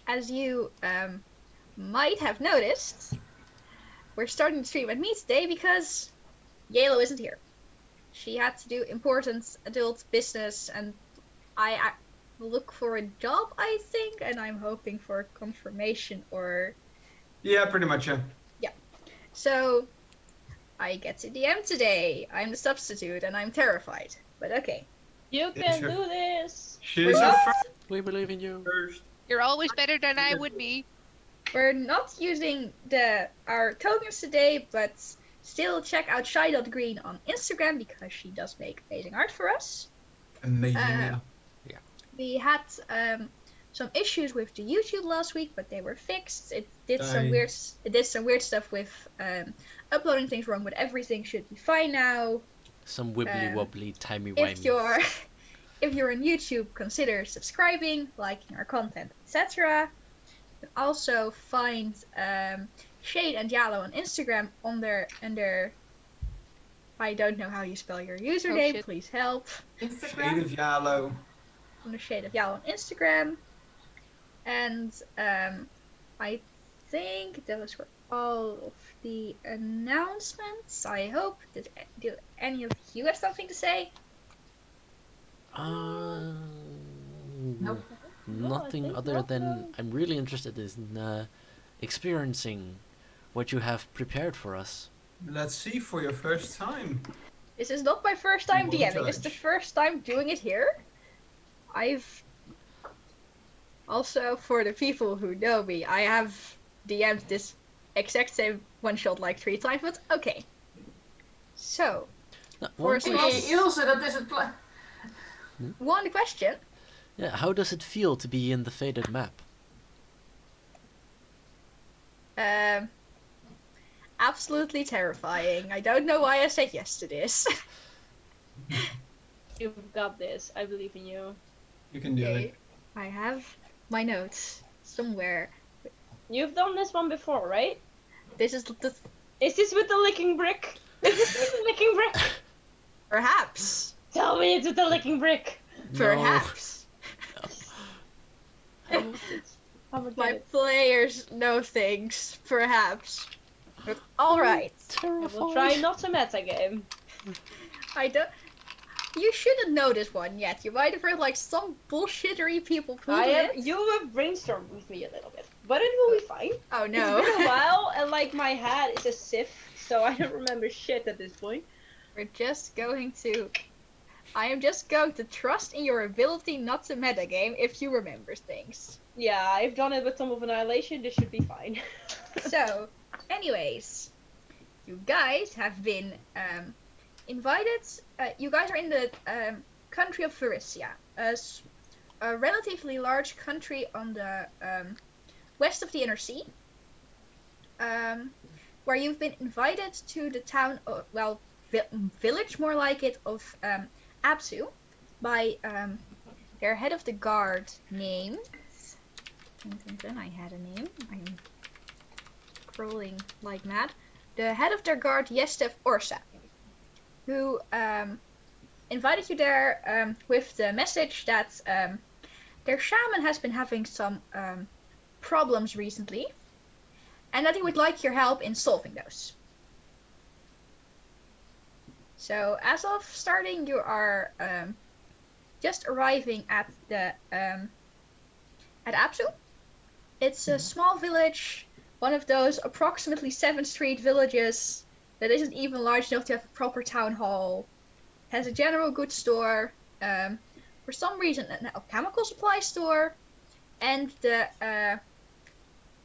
as you might have noticed, we're starting to stream at me today because Yalo isn't here. She had to do important adult business, and I look for a job, I think, and I'm hoping for confirmation or... Yeah, pretty much, yeah. Yeah. So, I get to DM today. I'm the substitute, and I'm terrified. But okay. You can do this! She's a We believe in you. first. You're always better than I would be. We're not using our tokens today, but still check out Shy.Green on Instagram because she does make amazing art for us. Amazing, yeah. We had some issues with the YouTube last week, but they were fixed. It did some weird stuff with uploading things wrong, but everything should be fine now. Some wibbly wobbly timey wimey. If you're on YouTube, consider subscribing, liking our content, etc. You can also find Shade and Yalo on Instagram under I don't know how you spell your username. Please help. Instagram? Shade of Yalo. On the Shade of Yalo on Instagram. And I think those were all of the announcements. I hope. Do any of you have something to say? Nope. Nothing other than I'm really interested in experiencing what you have prepared for us. Let's see, for your first time. This is not my first time DMing. It's the first time doing it here. I've also, for the people who know me, I have DM'd this exact same one shot like 3 times, but okay. So, One question. Yeah, how does it feel to be in the faded map? Absolutely terrifying. I don't know why I said yes to this. You've got this. I believe in you. You can do it. I have my notes somewhere. You've done this one before, right? This is the... Is this with the licking brick? Is this with the licking brick? Perhaps. Tell me it's with the licking brick. Perhaps. My players know things. Perhaps. But alright. I will try not to metagame. I don't... You shouldn't know this one yet. You might have heard like some bullshittery people pulled it. You have brainstormed with me a little bit, but it will be fine. Oh no. It's been a while, and like my head is a sieve, so I don't remember shit at this point. I am just going to trust in your ability not to metagame if you remember things. Yeah, I've done it with Tomb of Annihilation. This should be fine. So, anyways, you guys have been invited. You guys are in the country of Varisia, a relatively large country on the west of the Inner Sea, where you've been invited to the town, village more like it, of Apsu, by their head of the guard named... I had a name. I'm scrolling like mad. The head of their guard, Yestev Orsa, who invited you there with the message that their shaman has been having some problems recently, and that he would like your help in solving those. So, as of starting, you are just arriving at the at Apsu. It's a small village, one of those approximately 7th Street villages that isn't even large enough to have a proper town hall. Has a general goods store, for some reason a chemical supply store, and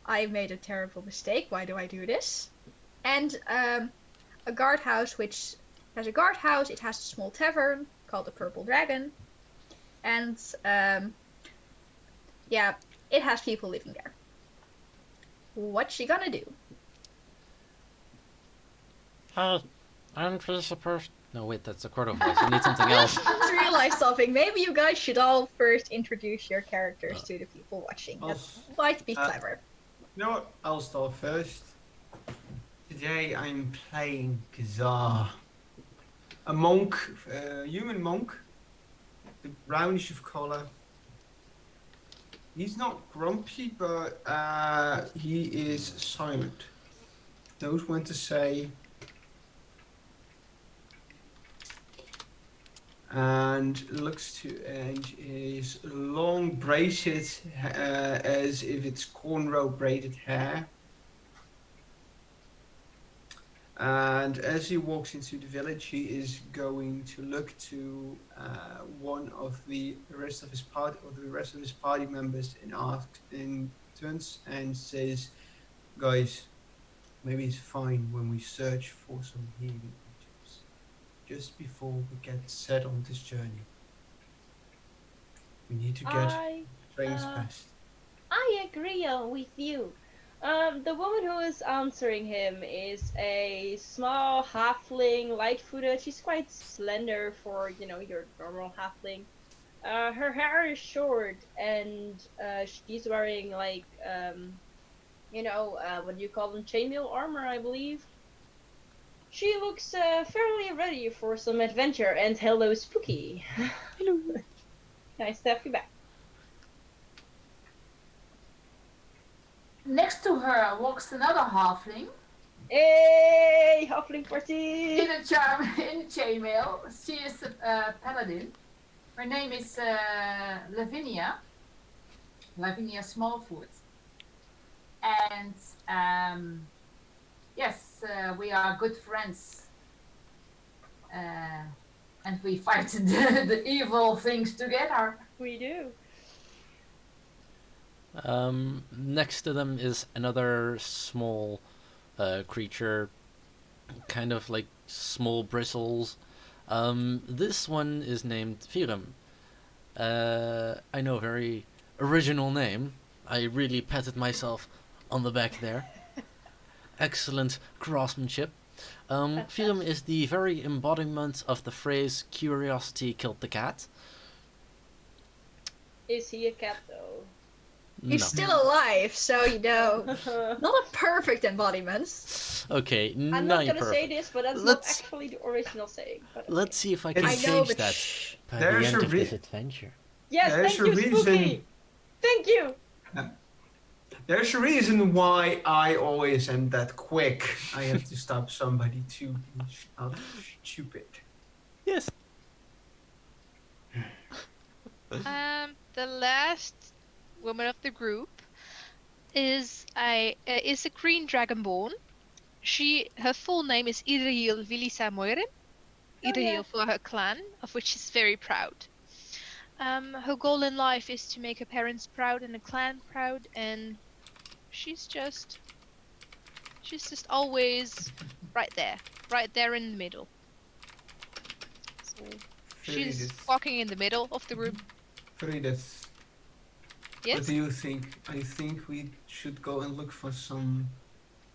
I made a terrible mistake. Why do I do this? And a guardhouse, which has a guardhouse. It has a small tavern called the Purple Dragon, and yeah, it has people living there. What's she gonna do? I'm just supposed... No, wait, that's a quarter voice. You need something else. I just realized something. Maybe you guys should all first introduce your characters to the people watching. That might be clever. You know what? I'll start first. Today I'm playing Kazar. A monk, a human monk. The brownish of color. He's not grumpy, but he is silent. Knows when to say, and looks to and his long braces as if it's cornrow braided hair. And as he walks into the village, he is going to look to one of the rest of his party, or the rest of his party members, and ask in turns and says, "Guys, maybe it's fine when we search for some healing items just before we get set on this journey. We need to get I things uh, past." I agree with you. The woman who is answering him is a small halfling, light-footed. She's quite slender for, your normal halfling. Her hair is short, and she's wearing like, what do you call them? Chainmail armor, I believe. She looks fairly ready for some adventure. And hello, Spooky. Hello. Nice to have you back. Next to her walks another halfling Hey, halfling party! in a chainmail. She is a paladin. Her name is Lavinia Smallfoot. And yes, we are good friends. And we fight the evil things together. We do. Next to them is another small creature, kind of like small bristles. This one is named Firum. I know, very original name. I really patted myself on the back there. Excellent craftsmanship. Firum is the very embodiment of the phrase "curiosity killed the cat." Is he a cat though? He's No. still alive, so not a perfect embodiment. Okay, I'm not not gonna say perfect. this, but that's Let's- not actually the original saying. But okay. Let's see if I can I I change know, but that shh. by There's the end a of this adventure. Yes, There's thank a you, reason- Spooky. Thank you. There's a reason why I always am that quick. I have to stop somebody to be not stupid. Yes. The last woman of the group is a green dragonborn. Her full name is Iriel Vilisa Moiren. Iriel for her clan, of which she's very proud. Her goal in life is to make her parents proud and the clan proud, and she's just always right there in the middle. So she's Fridas. walking in the middle of the group. Fridas, what Yes. do you think? I think we should go and look for some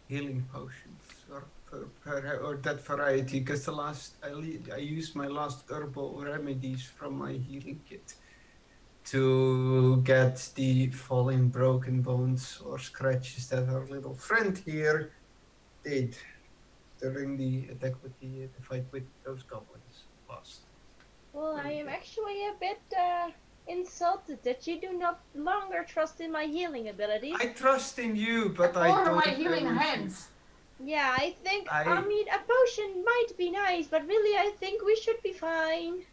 healing potions or that variety, because I used my last herbal remedies from my healing kit to get the fallen broken bones or scratches that our little friend here did during the attack with the fight with those goblins last. Well, I am actually a bit insulted that you do not longer trust in my healing abilities. I trust in you, but I Order don't. my healing hands. Yeah, I think, I- mean, a potion might be nice, but really I think we should be fine.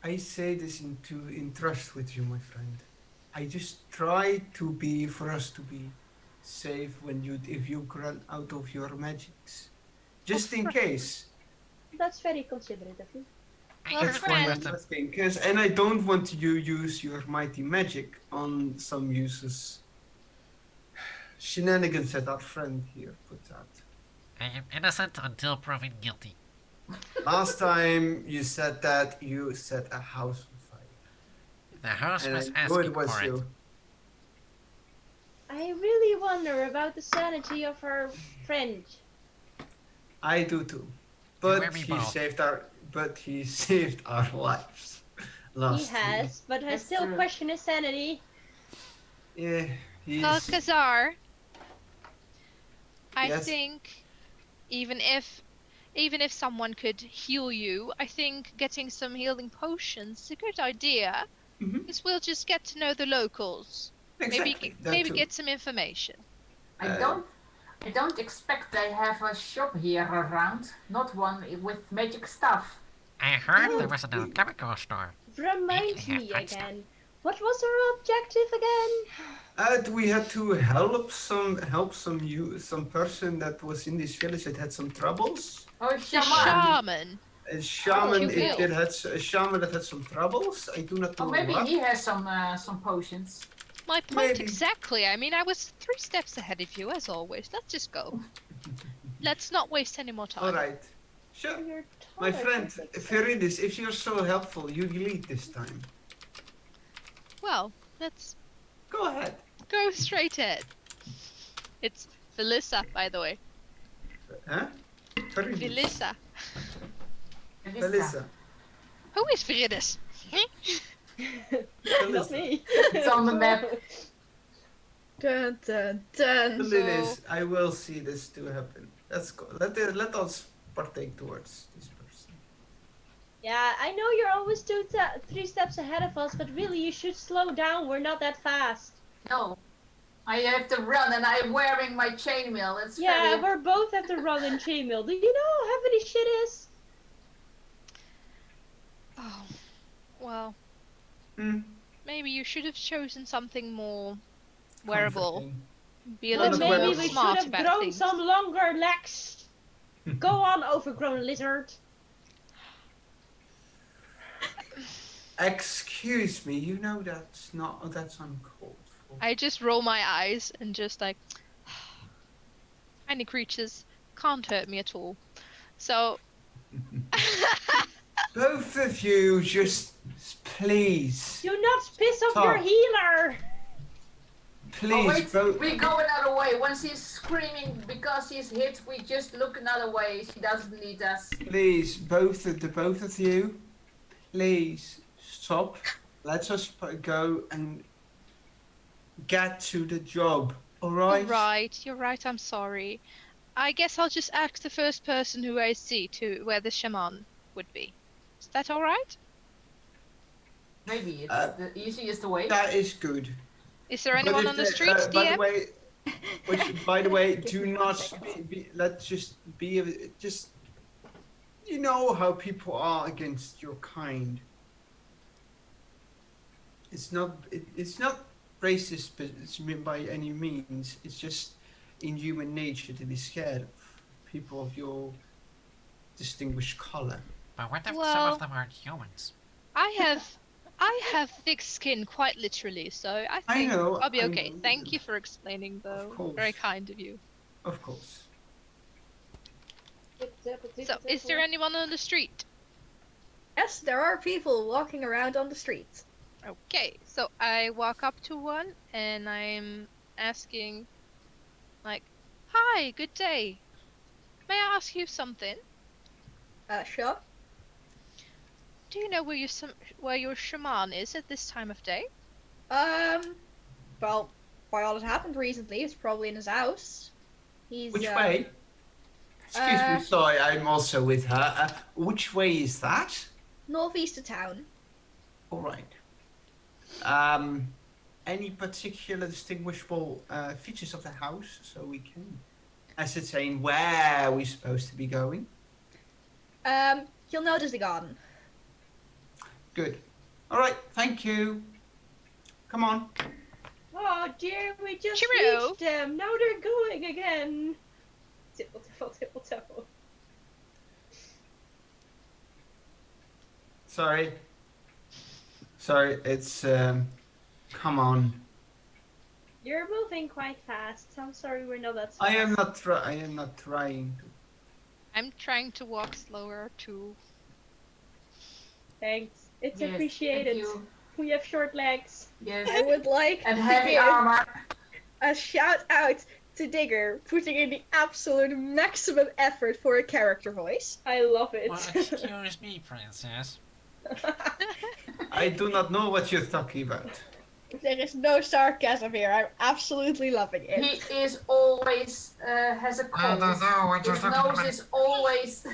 I say this in trust with you, my friend. I just try to be for us to be safe if you run out of your magics, just in case. That's very considerate of you. That's why I'm asking, and I don't want you use your mighty magic on some uses shenanigans that our friend here puts out. I am innocent until proven guilty. Last time you said that you set a house on fire. The house And was I knew asking it was for it. you. I really wonder about the sanity of our friend. I do too. Where But we he both. saved our lives. Last He has, but I That's still true. question his sanity. Yeah, he's Kazar, I Yes? think even if someone could heal you, I think getting some healing potions is a good idea. Mhm. Because we'll just get to know the locals. Exactly. That maybe too. get some information. I Uh, don't expect they have a shop here around. Not one with magic stuff. I heard No, there was an we- alchemical store. Remind They have me fun stuff. again. What was our objective again? we had to help some person that was in this village that had some troubles. Oh, The shaman. shaman. A shaman, you it, will. it had a shaman that had some troubles. I do not know Or maybe what. he has some potions. My point Maybe. exactly. I mean, I was 3 steps ahead of you, as always. Let's just go. Let's not waste any more time. All right. Sure. Your My taller friend, than six. Viridis, if you're so helpful, you lead this time. Well, let's Go ahead. go straight ahead. It's Felissa, by the way. Huh? Viridis. Felissa. Felissa. Who is Viridis? Not Felissa. me. It's on the map. Dun, dun, dun. Felidis, I will see this to happen. Let's go. Let us partake towards this person. Yeah, I know you're always 3 steps ahead of us, but really you should slow down. We're not that fast. No. I have to run and I'm wearing my chainmail. It's Yeah, very... we're both at the run and chainmail. Do you know how heavy shit is? Oh, well, Hmm. maybe you should have chosen something more wearable. Comforting. Be a Well, Or little that's maybe more wearable. we should smart have about grown things. some longer legs. Go on, overgrown lizard. Excuse me, you know that's uncalled for. I just roll my eyes and just like, tiny creatures can't hurt me at all. So, Both of you, just please, Do not piss off your Stop. healer. please, Oh wait, both. we go another way. Once he's screaming because he's hit, we just look another way. She doesn't lead us. Please, both of you, please stop. Let us go and get to the job. All right? you're right, I'm sorry. I guess I'll just ask the first person who I see to where the shaman would be. Is that alright? Maybe it's Uh, the easiest way. That is good. Is there But anyone if on the street, by the DM? way, by the way, Give do me 1 not second. let's just be just. You know how people are against your kind. It's not racist, but it's by any means. It's just in human nature to be scared of people of your distinguished color. But what if some Well- of them aren't humans? I have thick skin, quite literally, so I I think know, I'll be I okay. know. Thank you for explaining, though. course. Very kind of you. Of course. So, is there anyone on the street? Yes, there are people walking around on the streets. Okay, so I walk up to one and I'm asking, like, "Hi, good day. May I ask you something? Sure. Do you know where your shaman is at this time of day?" Well, by all that happened recently, it's probably in his house. He's Which way? Excuse uh, me, sorry, I'm also with her. Which way is that? northeast of town. All right. Any particular distinguishable features of the house so we can ascertain where we're supposed to be going? You'll notice the garden. Good. All right, thank you. Come on. Oh dear, we just Cheerio. reached them. Now they're going again. Tipple, tipple, tipple, tipple. Sorry. Sorry, it's come on. You're moving quite fast. I'm sorry we're not that fast. I am not trying to. I'm trying to walk slower too. Thanks. It's Yes, appreciated. Thank you. We have short legs. Yes. I would like And to heavy give armor. a shout out to Digger, putting in the absolute maximum effort for a character voice. I love it. Well, excuse me, princess. I do not know what you're talking about. There is no sarcasm here. I'm absolutely loving it. He is always has a I cold. don't know what you're His talking nose about. is always.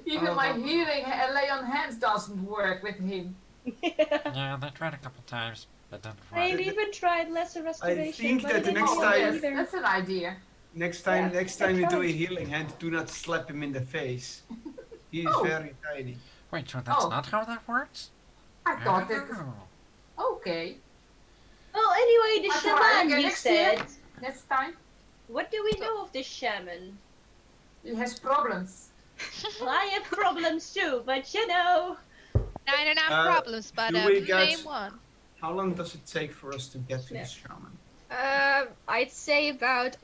Even Oh, my no. healing lay on hands doesn't work with him. Yeah, they tried a couple times, but didn't I work. even tried lesser restoration, think but that it the didn't next work time- either. That's an idea. Next Yeah, time I you do a tried. healing hand, do not slap him in the face. He is Oh. very tiny. Wait, so that's Oh. not how that works? I thought that. Oh. Okay. Well, anyway, the I'll try shaman, again you next year. said. Next time. What do we know of the shaman? He has problems. Well, I have problems too, but you know. I don't have Uh, problems, but do we name get- one. How long does it take for us to get to the Yeah. shaman? I'd say about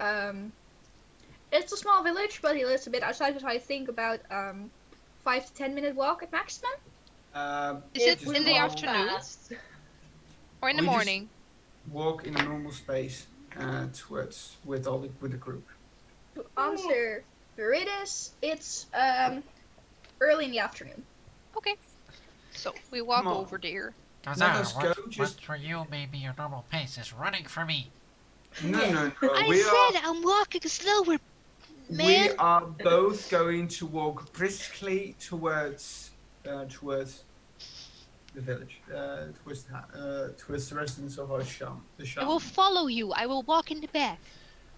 it's a small village, but he lives a bit outside, so I think about 5 to 10 minute walk at maximum. Is it just in the walk- afternoon Fast. or in the We just- morning? Walk in a normal space towards with the group. To answer Viridis, it's early in the afternoon. Okay. So we walk Come on. over there. Let Gaza, us what, go, what just- for you may be your normal pace is running for me. No, Yeah. no. I We said I'm walking slower, we man. are both going to walk briskly towards the village, towards the residence of our shaman. The I shaman. will follow you. I will walk in the back.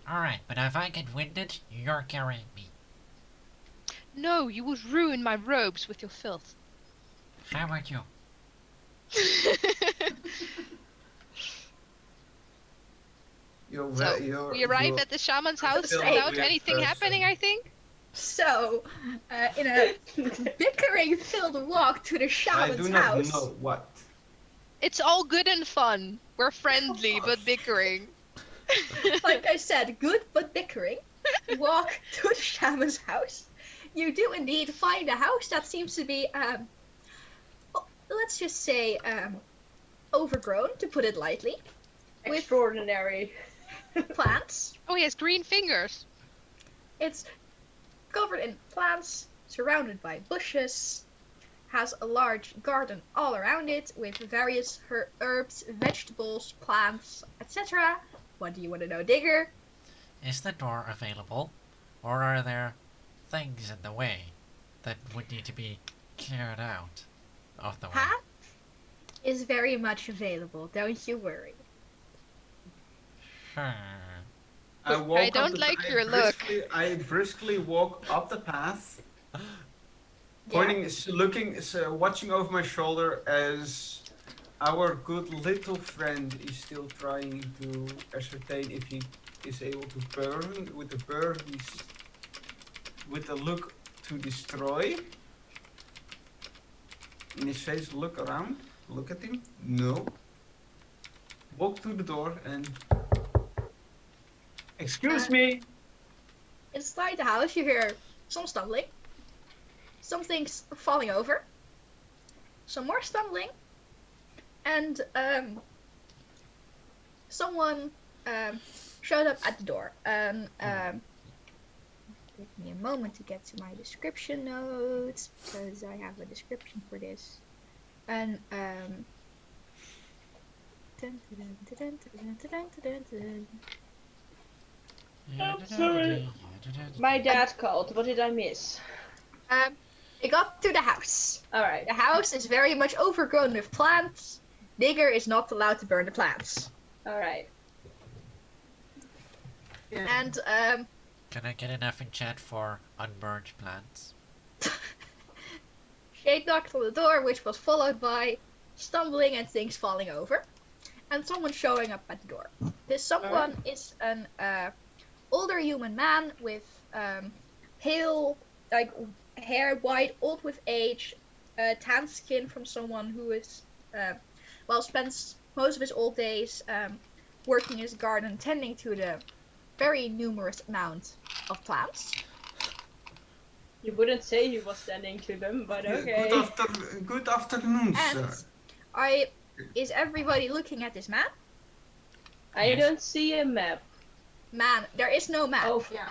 Alright, but if I get winded, you're carrying me. No, you would ruin my robes with your filth. How about you? We arrive at the shaman's house Say- without weird anything person. happening, I think. So, in a bickering-filled walk to the I shaman's do not house. know what. It's all good and fun. We're friendly but bickering. Like I said, good but bickering. Walk to the shaman's house. You do indeed find a house that seems to be, let's just say, overgrown, to put it lightly. With Extraordinary. plants. Oh, he has green fingers. It's covered in plants, surrounded by bushes, has a large garden all around it with various herbs, vegetables, plants, etc. What do you want to know, Digger? Is the door available? Or are there things in the way that would need to be cleared out of the way? Path is very much available, don't you worry. Hmm. I don't like your look. I briskly walk up the path, Yeah. pointing, watching over my shoulder as our good little friend is still trying to ascertain if he is able to burn. With the burn, he's with the look to destroy. In his face, look around, look at him. No. Walk to the door and. Excuse me. Inside the house, you hear some stumbling, some things falling over, some more stumbling, and someone showed up at the door. Give me a moment to get to my description notes because I have a description for this. And dun, dun, dun, dun, dun, dun, dun, dun. I'm sorry. My dad called. What did I miss? They got to the house. Alright. The house is very much overgrown with plants. Digger is not allowed to burn the plants. Alright. And Can I get enough in chat for unburned plants? Shade knocked on the door, which was followed by stumbling and things falling over, and someone showing up at the door. This someone is an older human man with pale, like hair, white, old with age, tan skin from someone who is, spends most of his old days working in his garden, tending to the very numerous amount of plants. You wouldn't say he was standing to them, but okay. Good afternoon, And sir. is everybody looking at this map? I Yes. don't see a map. Man, there is no map. Oh, Yeah.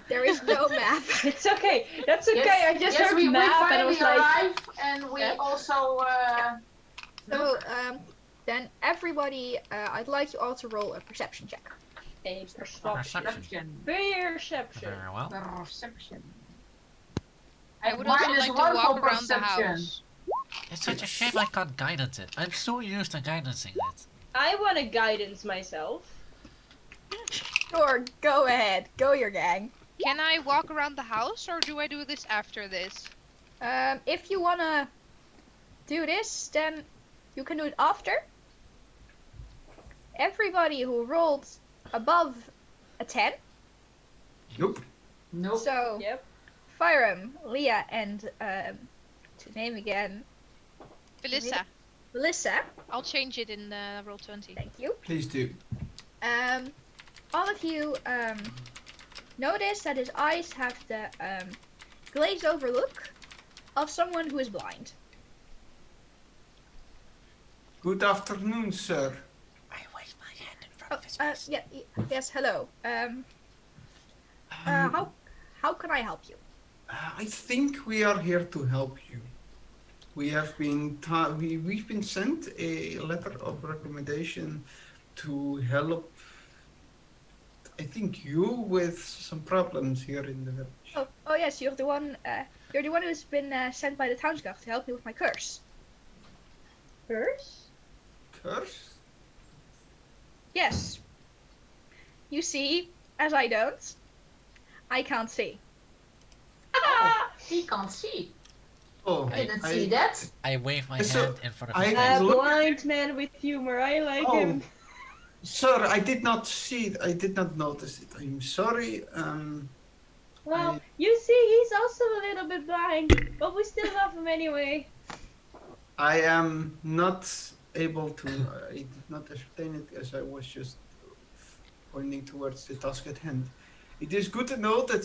There is no map. It's okay. That's okay. Yes, I just yes, heard we map and I finally was like, arrived, and we Yeah. also. So, then everybody, I'd like you all to roll a perception check. a perception. Perception. Perception. Very well. Perception. I would also Mine is like to one walk for around the perception. house. It's such a shame I can't guidance it. I'm so used to guidancing it. I want to guidance myself. Sure, go ahead. Go your gang. Can I walk around the house or do I do this after this? If you wanna do this, then you can do it after. Everybody who rolled above a 10. Nope. Nope. So, Yep. Fyram, Leah, and to name again, Felissa. Melissa. I'll change it in roll 20. Thank you. Please do. All of you notice that his eyes have the glazed over look of someone who is blind. Good afternoon, sir. I wave my hand in front of his face. Yes, hello. How can I help you? I think we are here to help you. We have been we've been sent a letter of recommendation to help. I think you with some problems here in the village. Oh yes, you're the one. You're the one who's been sent by the townsguard to help me with my curse. Curse? Curse? Yes. You see, as I don't, I can't see. He can't see. Oh, Didn't see that. I wave my So, hand in front of his I- face. A Look- blind man with humor. I like Oh, him. sir, I did not see it. I did not notice it. I'm sorry. Well, you see, he's also a little bit blind, but we still love him anyway. I am not able to. I did not ascertain it as I was just pointing towards the task at hand. It is good to know that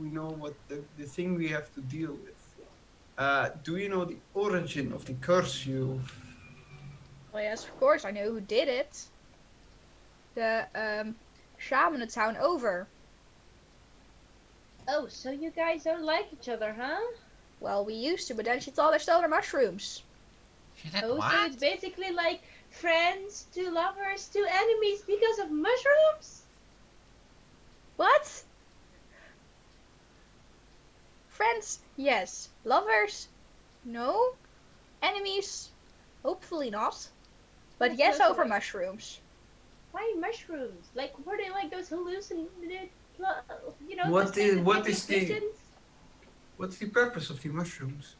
we know what the thing we have to deal with. Do you know the origin of the curse you? Well, yes, of course, I know who did it. The shaman the town over. Oh, so you guys don't like each other, huh? Well, we used to, but then she thought I stole her mushrooms. She said Oh, so what? it's basically like friends to lovers to enemies because of mushrooms? What? Friends, yes. Lovers, no. Enemies, hopefully not. But That's yes, so over nice. mushrooms. Why mushrooms? Like, were they like those hallucinated, you know, What those is- kind of what vivid is the- visions? What's the purpose of the mushrooms?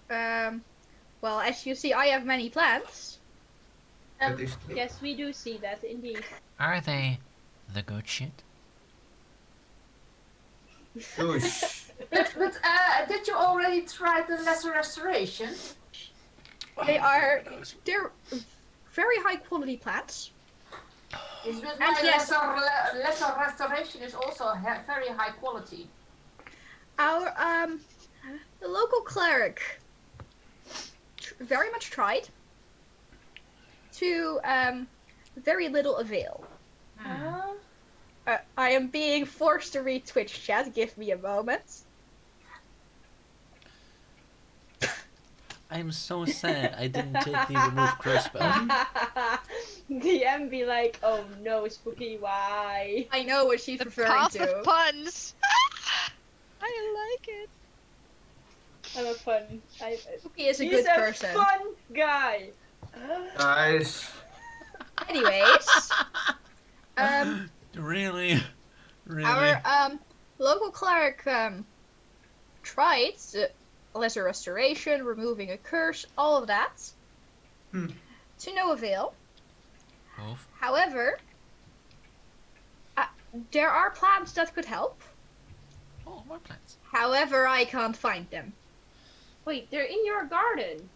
Well, as you see, I have many plants. That is Yes, we do see that indeed. Are they the good shit? Douche. But did you already try the lesser restoration? They're very high quality plants. Is with And my yes. lesser restoration is also very high quality. Our the local cleric very much tried to very little avail. Huh? I am being forced to read Twitch chat. Give me a moment. I'm so sad I didn't take the remove curse spell. DM be like, oh no, Spooky, why? I know what she's The referring path to. of puns. I like it. I'm a fun. He is a He's good a person. fun guy. Guys, Anyways, Really? Really? our local cleric tried lesser restoration, removing a curse, all of that, to no avail. Oof. However, there are plants that could help. Oh, more plants. However, I can't find them. Wait, they're in your garden.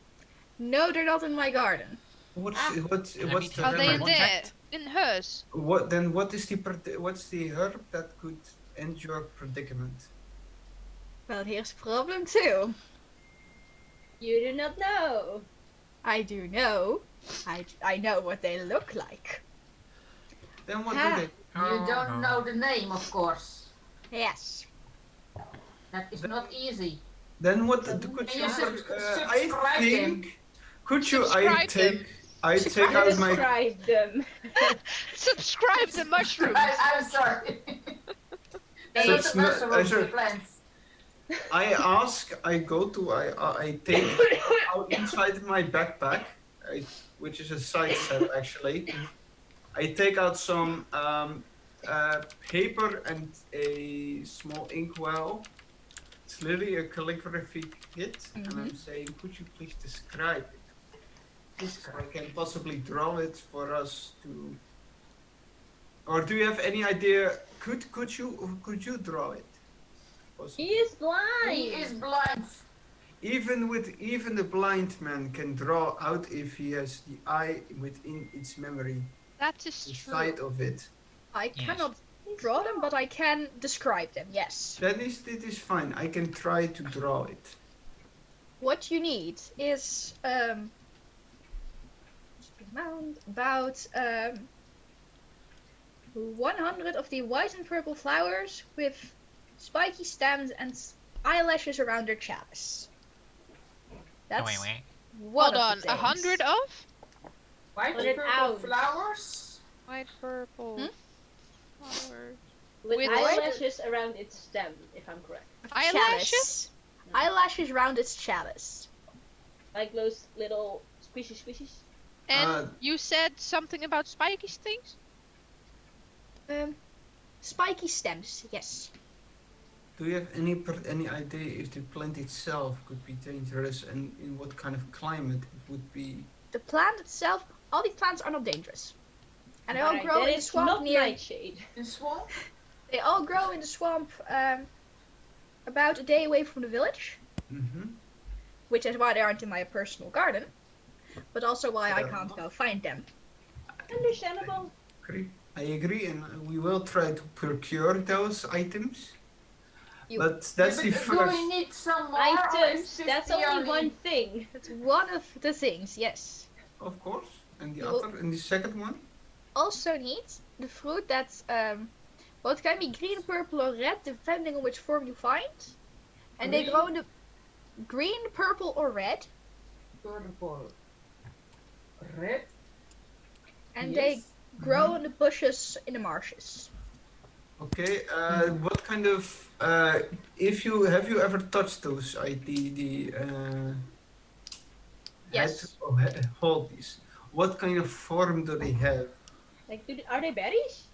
No, they're not in my garden. what's I the mean, Are they Remember there? that? In hers? what's the herb that could end your predicament? Well, here's the problem too. You do not know. I do know. I know what they look like. Then what Ah. do they? You Oh, don't know the name, of course. Yes. That is not easy. Then what Can could you you? subscribe I them? think. Could you? Subscribe them. I take out my. Describe them. Subscribe the mushrooms. I'm sorry. They're not Subs- the mushrooms, sure. the plants. I take out inside my backpack, which is a side set actually. I take out some paper and a small inkwell. It's literally a calligraphy kit, and I'm saying, could you please describe it? So I can possibly draw it for us to. Or do you have any idea? Could you draw it? He Possibly. is blind. He is blind. Even the blind man can draw out if he has the eye within its memory, That is the true. sight of it. I Yes. cannot draw them, but I can describe them, yes. It is fine. I can try to draw it. What you need is about 100 of the white and purple flowers with spiky stems and eyelashes around their chalice. That's Wait. one Hold of on, the things. 100 of? White Put and it purple out. flowers. White, purple, Hmm? flowers. With With eyelashes around its stem, if I'm correct. Eyelashes? Chalice. Eyelashes around its chalice. Like those little squishies. And you said something about spiky things? Spiky stems, yes. Do you have any idea if the plant itself could be dangerous and in what kind of climate it would be? The plant itself, all these plants are not dangerous. And they all Alright, grow then in the it's swamp not near. nightshade. In swamp. They all grow in the swamp about a day away from the village, Mm-hmm. which is why they aren't in my personal garden, but also why I Fair can't enough. go find them. Understandable. I agree, and we will try to procure those items. You- But that's the Do we first. need some more? or is Items, this that's the only one thing. That's one of the things, yes. Of course. And the You- other, and the second one? Also need the fruit that's well, it can be green, purple, or red, depending on which form you find. And they Green. grow in the green, purple, or red, Purple. Red. and Yes. they grow in the bushes in the marshes. Okay. What kind of? Have you ever touched those? Yes. Hold these. What kind of form do they have? Like, are they berries?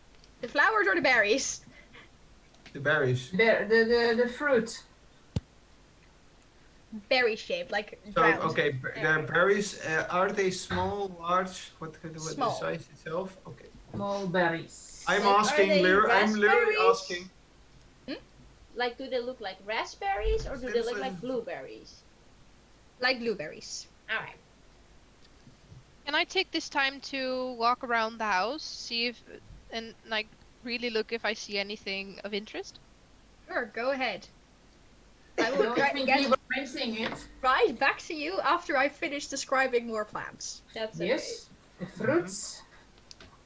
The flowers or the berries? The berries. The fruit. Berry shaped, like So round. okay, they're berries. Are they small, large? What the Small. size itself? Okay. Small berries. I'm Like, asking. are they I'm literally raspberries? asking. Like, do they look like raspberries or do they look like Simpson. blueberries? Like blueberries. Alright. Can I take this time to walk around the house, see if, and like really look if I see anything of interest? Sure, go ahead. I I will don't try think get we were missing it. right back to you after I finish describing more plants. That's okay. Yes. The fruits.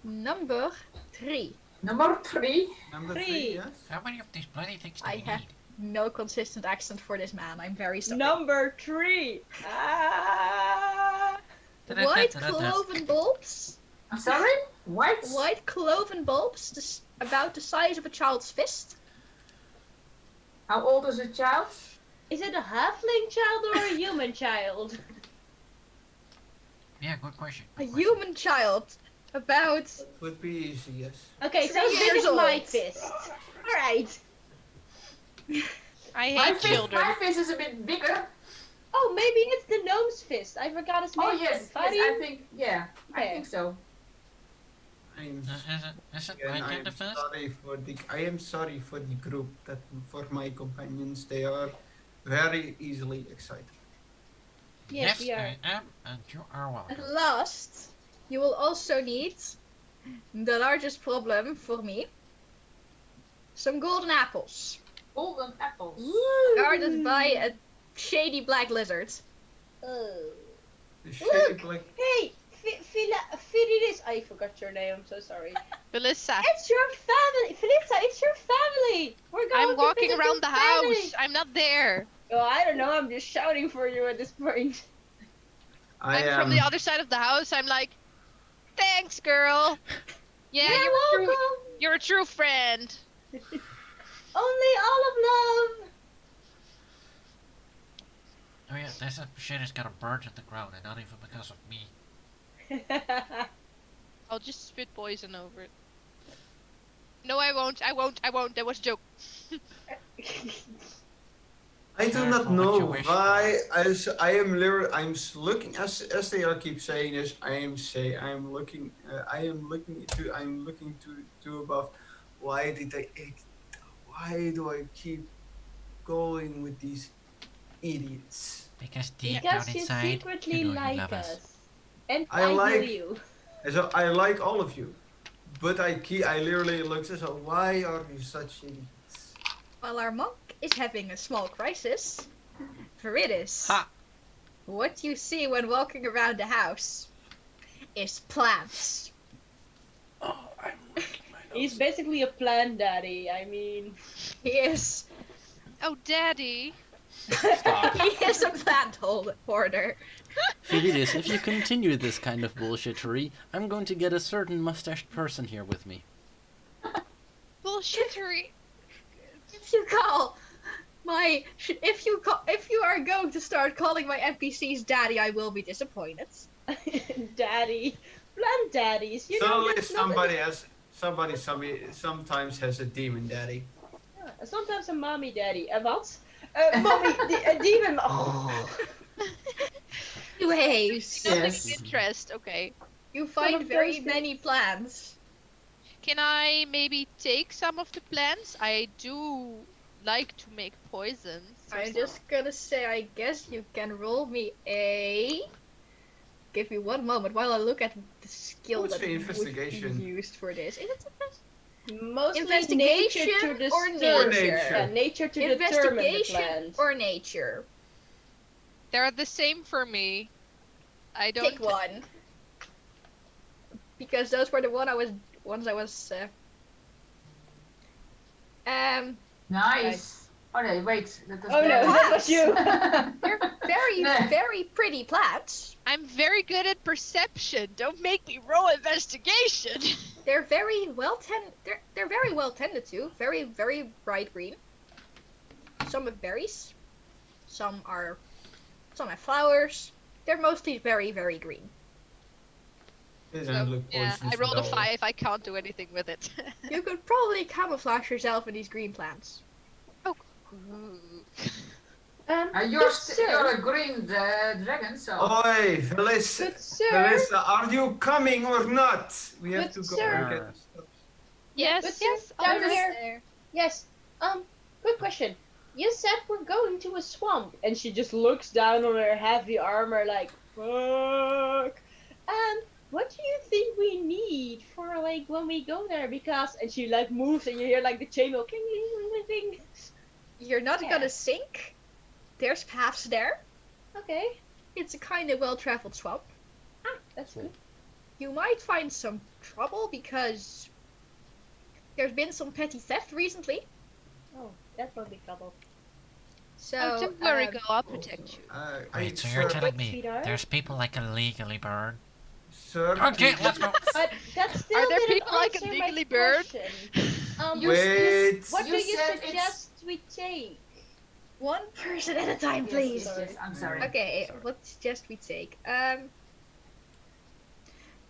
Number 3. Number 3. Number Three. 3, yes. How many of these bloody things do I you have- need? No consistent accent for this man. I'm very sorry. Number 3. Ah. White cloven bulbs. I'm sorry? White? White cloven bulbs, about the size of a child's fist. How old is a child? Is it a halfling child or a human child? Yeah, good question. A good question. human child. About Would be easy, yes. Okay, so 3 as big years as my old. fist. Alright. I My hate fist, children. my fist is a bit bigger. Oh, maybe it's the gnome's fist. I forgot his name. Oh yes, I think, I Okay. think so. I'm Is it again, my I turn am to first? I am sorry for the group that for my companions. They are very easily excited. Yes, we are. I am, and you are welcome. At last, you will also need the largest problem for me. Some golden apples. Golden apples. Guarded by a shady black lizard. Oh. The shady black. Hey, Firidis. I forgot your name. I'm so sorry. Melissa, It's your family, Felissa. It's your family. We're going. I'm to walking visit around your the family. house. I'm not there. Oh, I don't know. I'm just shouting for you at this point. I'm from the other side of the house. I'm like, thanks, girl. Yeah, You're you're a true friend. Only all of love. Oh yeah, this shit is gonna burn to the ground, and not even because of me. I'll just spit poison over it. No, I won't. I won't. I won't. That was a joke. I do not Careful what you know wish why. for. I am literally. looking as they are keep saying this. I am looking to. I'm looking to above. Why did I? Why do I keep going with these idiots? Because deep down Because you inside, you secretly know you like love us. us. And I I heal like. you. So I like all of you, but I literally looked at. So why are you such idiots? While our monk is having a small crisis, Viridis, Ha! what you see when walking around the house is plants. Oh, I'm wrecking my He's nose. basically a plant daddy. I mean, He is Oh, Daddy. Stop. he is a plant hoarder. Viridis, if you continue this kind of bullshittery, I'm going to get a certain mustached person here with me. Bullshittery. If you call my if you are going to start calling my NPCs daddy, I will be disappointed. daddy. Plant daddies. You know, Suddenly there's somebody sometimes has a demon daddy. sometimes a mommy daddy. What? Mommy, a demon. Oh. Anyways, Nothing Yes. of interest. Okay. you Some find of very those many plants. Can I maybe take some of the plants? I do like to make poisons. or I'm something. just gonna say, I guess you can roll me a. Give me one moment while I look at the skill What's that the would be investigation? used for this. Is it Mostly Investigation nature to or disturb. nature? Yeah, nature to determine the investigation plant. or nature? They're the same for me. I don't. Pick one. Because those were the ones I was. Nice. Oh no, wait. That was Oh no, Barry. that was you. They're very, No. very pretty plants. I'm very good at perception. Don't make me roll investigation. They're very well they're very well tended to. Very, very bright green. Some have berries. Some have flowers. They're mostly very, very green. This So, doesn't look yeah, poisonous I rolled a at all. 5. I can't do anything with it. You could probably camouflage yourself in these green plants. Ooh. You're good sir. you're a green dragon, so. Oi, Felissa, Good sir. Felissa, are you coming or not? We have Good to go sir. and get the stuff. Yes, But yes. down I'll here. There. Yes. Good question. You said we're going to a swamp, and she just looks down on her heavy armor like, fuck. What do you think we need for like when we go there? Because and she like moves, and you hear like the chainmail cling, cling, cling, cling. You're not Yeah. gonna sink. There's paths there. Okay, It's a kind of well-traveled swamp. that's good. You might find some trouble because there's been some petty theft recently. Oh, that won't be trouble. So Oh, don't worry, girl. I'll protect you. Wait, so you're sir, telling me Sweetheart? there's people that can legally burn? sir, Okay, please- let's go. But that still Are there didn't people I can answer my legally burn? question. Wait. What You do you said it's- suggest we take? one person at a time, Yes, please. yes, I'm sorry. Okay, Sorry. what suggest we take?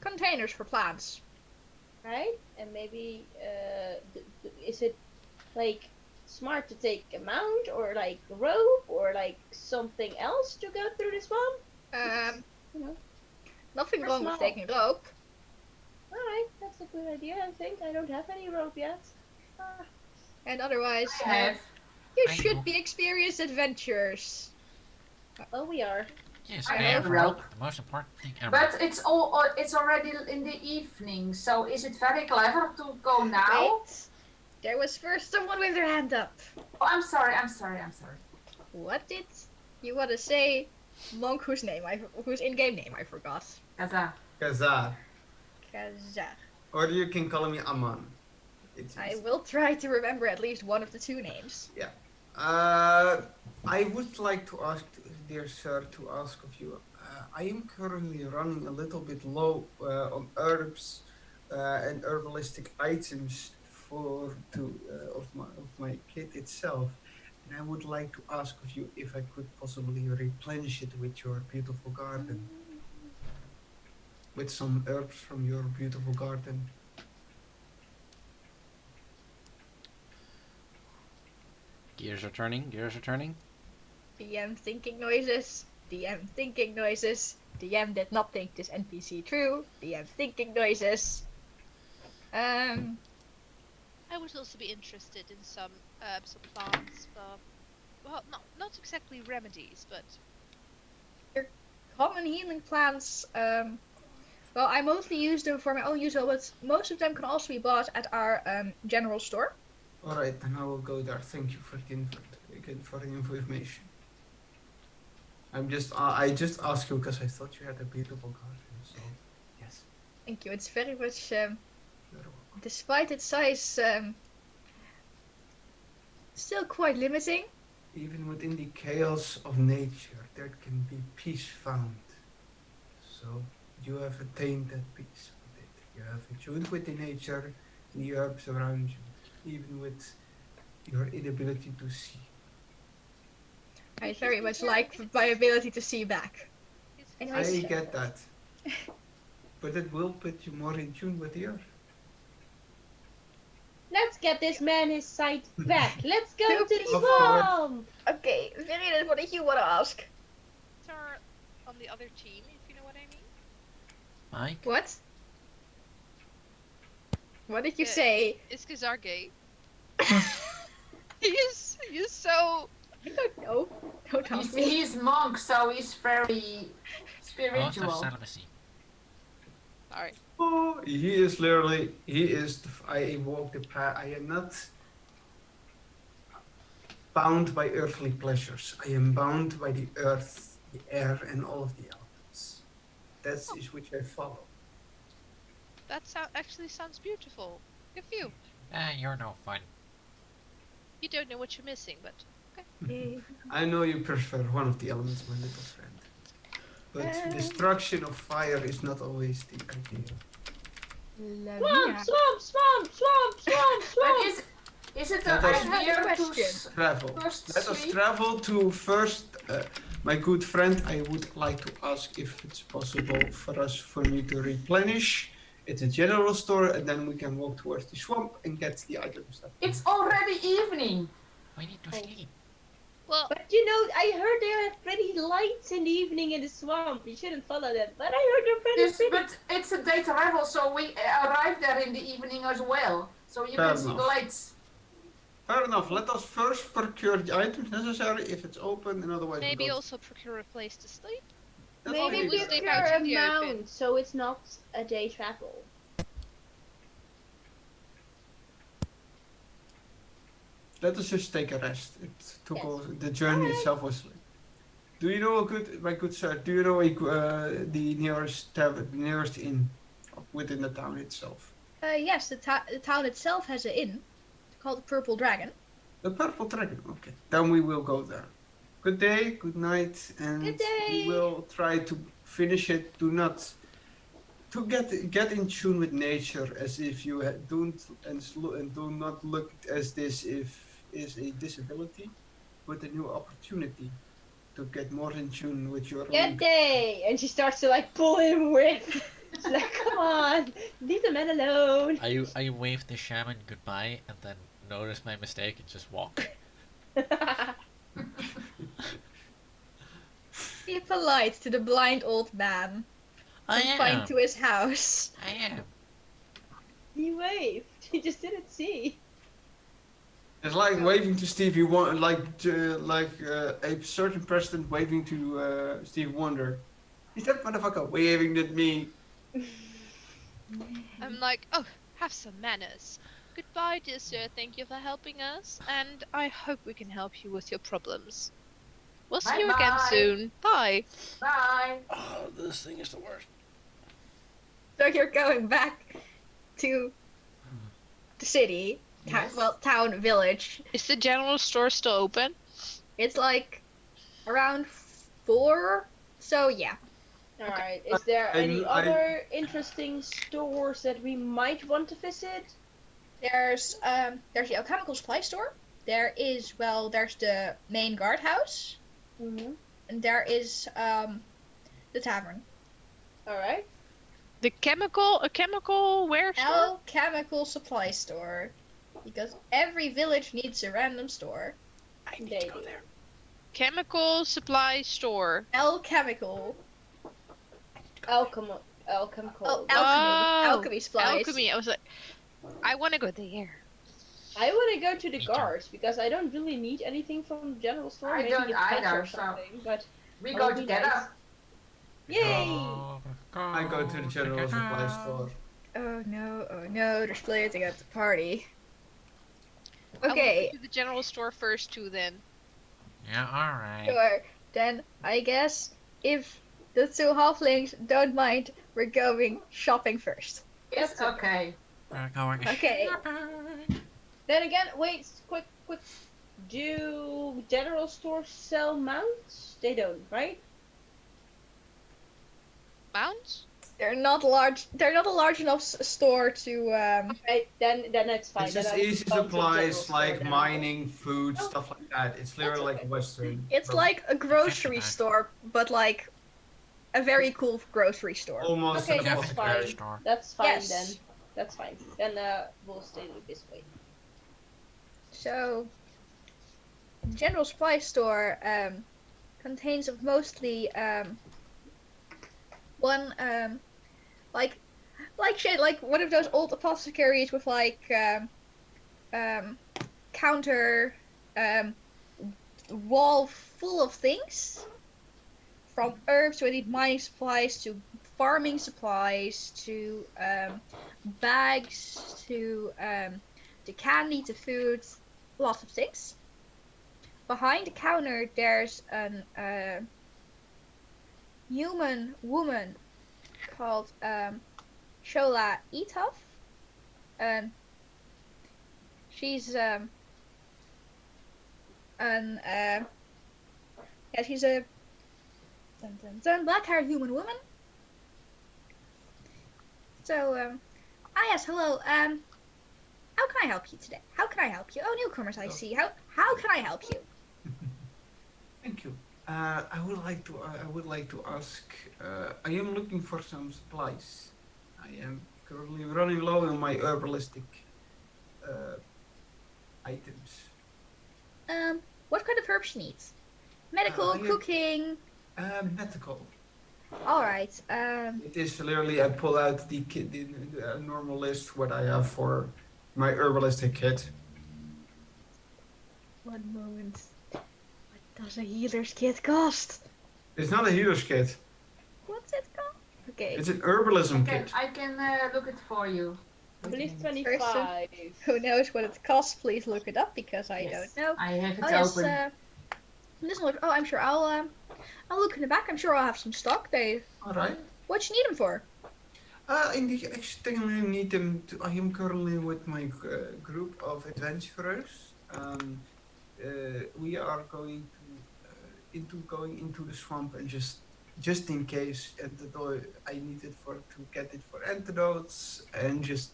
Containers for plants. Right? And maybe, is it like smart to take a mount or like rope or like something else to go through the swamp? You know. Nothing Or wrong with small. taking rope. Alright, that's a good idea, I think. I don't have any rope yet. Ah, And otherwise, I have. you I should know. be experienced adventurers. oh, we are. Yes, I I have have rope. rope. The most important thing ever. But it's already in the evening, so is it very clever to go now? Wait. There was first someone with their hand up. Oh, I'm sorry. What did you want to say? Monk whose in-game name I forgot. Kaza. Kazar. Kazar. Or you can call me Aman. It's I easy. will try to remember at least one of the two names. I would like to ask, dear sir, to ask of you. I am currently running a little bit low on herbs and herbalistic items of my kit itself, And I would like to ask of you if I could possibly replenish it with your beautiful garden. With some herbs from your beautiful garden. Gears are turning. Gears are turning. DM thinking noises. DM thinking noises. DM did not think this NPC through. DM thinking noises. I would also be interested in some plants for, well, not exactly remedies, but Common healing plants. Well, I mostly use them for my own use, but most of them can also be bought at our general store. Alright, then I will go there. Thank you for the information. I just asked you because I thought you had a beautiful garden, so yes. Thank you. It's very much, You're welcome. despite its size, still quite limiting. Even within the chaos of nature, there can be peace found. So you have attained that peace with it. You have attuned with the nature and the herbs around you, even with your inability to see. I very much like my ability to see back. it's Anyways. I get that. But it will put you more in tune with the earth. Let's get this man his sight back. Let's go to the Of course. swamp. Okay, Verena, what did you want to ask? are on the other team, if you know what I mean. Mike? What? What did you Yeah. say? Is Kazar gay? He's so. I don't know. Don't ask me. He's monk, so he's very Oath of spiritual. celibacy. Sorry. Oh, he is literally, I walk the path, I am not bound by earthly pleasures. I am bound by the earth, the air, and all of the elements. That is which I follow. That actually sounds beautiful. Good for you. You're no fun. You don't know what you're missing, but I know you prefer one of the elements, my little friend. But destruction of fire is not always the ideal. Swamp, swamp, swamp, swamp, swamp, But swamp. is it Let an us- idea to question. Travel. first Let us sleep? travel to first. My good friend, I would like to ask if it's possible for me to replenish. It's a general store, and then we can walk towards the swamp and get the items. It's already evening. We need to sleep. well, But you know, I heard there are pretty lights in the evening in the swamp. You shouldn't follow them. But I heard they're pretty Yes, pretty. but it's a day travel, so we arrive there in the evening as well. So you Fair can see the enough. lights. Fair enough. Let us first procure the items necessary if it's open, and otherwise we maybe go. also procure a place to sleep. That's Maybe okay. we we sleep are out a in the open. mount, so it's not a day travel. Let us just take a rest. It took Yes. all, the journey Alright. itself was. Do you know my good sir? Do you know the nearest tavern, the nearest inn within the town itself? Yes, the town itself has an inn called the Purple Dragon. The Purple Dragon. Okay, then we will go there. Good day, good night, and Good day. we will try to finish it. Do not to get in tune with nature, as if you don't and do not look as this if is a disability, but a new opportunity to get more in tune with your Good own. day! And she starts to like pull him with. She's like, come on, leave the man alone. I wave the shaman goodbye and then notice my mistake and just walk. Be polite to the blind old man. I Confined am. to his house. I am. He waved. He just didn't see. It's like waving to Stevie Wonder, like a certain president waving to Stevie Wonder. Is that motherfucker waving at me? I'm like, oh, have some manners. Goodbye, dear sir. Thank you for helping us, and I hope we can help you with your problems. We'll see you again Bye-bye. soon. Bye. Bye. Oh, this thing is the worst. So you're going back to the city, Yes. town, village. Is the general store still open? It's like around 4. So yeah, Alright, is there any I- other interesting stores that we might want to visit? there's the alchemical supply store, there is, well, there's the main guardhouse, Mm-hmm. and there is the tavern. All right. A chemical ware store? Chemical supply store. Because every village needs a random store. I need They to go do. there. Chemical supply store. Chemical. Alchemical. Alchemy. Oh, Alchemy supplies. alchemy. I was like, I want to go there. I want to go to the Me too. guards because I don't really need anything from the general store. I Maybe don't a pet either, or so- something, but We that go would be together. nice. Yay! I go to the general supply store. Oh no, they're splitting at the party. I will Okay, go to the general store first too then. Yeah, alright. sure. Then I guess if the two halflings don't mind, we're going shopping first. It's That's okay. We're going Okay. shopping. Then again, wait, quick. Do general stores sell mounts? They don't, right? Mounts? They're not large. They're not a large enough store to. Right, then it's fine. It's Then just I will easy go to general supplies store like then. mining, food, stuff like that. It's literally like okay. Western. It's but like a grocery bag. store, but like a very cool grocery store. almost Okay, an that's apothecary. fine. Store. That's fine Yes. then. That's fine. Then we'll stay this way. So, the general supply store contains of mostly one like shit, like one of those old apothecaries with like counter wall full of things, from herbs to need mining supplies to farming supplies to bags to candy to food, lots of things. Behind the counter, there's an human woman called Shola Etov. She's she's a black-haired human woman. So yes, hello. How can I help you today? How can I help you? Oh, newcomers, I see. How can I help you? Thank you. I would like to ask. I am looking for some supplies. I am currently running low on my herbalistic items. What kind of herbs you need? Medical, I- cooking. Medical. All right. It is literally I pull out the normal list what I have for my herbalistic kit. One moment. What does a healer's kit cost? It's not a healer's kit. What's it called? Okay. It's an herbalism kit. I can look it for you. I believe Wait a minute. 25. Who knows what it costs? Please look it up because I Yes, don't know. I have it Oh yes. open. Doesn't look. Oh, I'm sure I'll look in the back. I'm sure I'll have some stock. All right. What you need them for? Indeed, actually, I need them. I am currently with my group of adventurers. We are going to going into the swamp and just in case I need it to get it for antidotes and just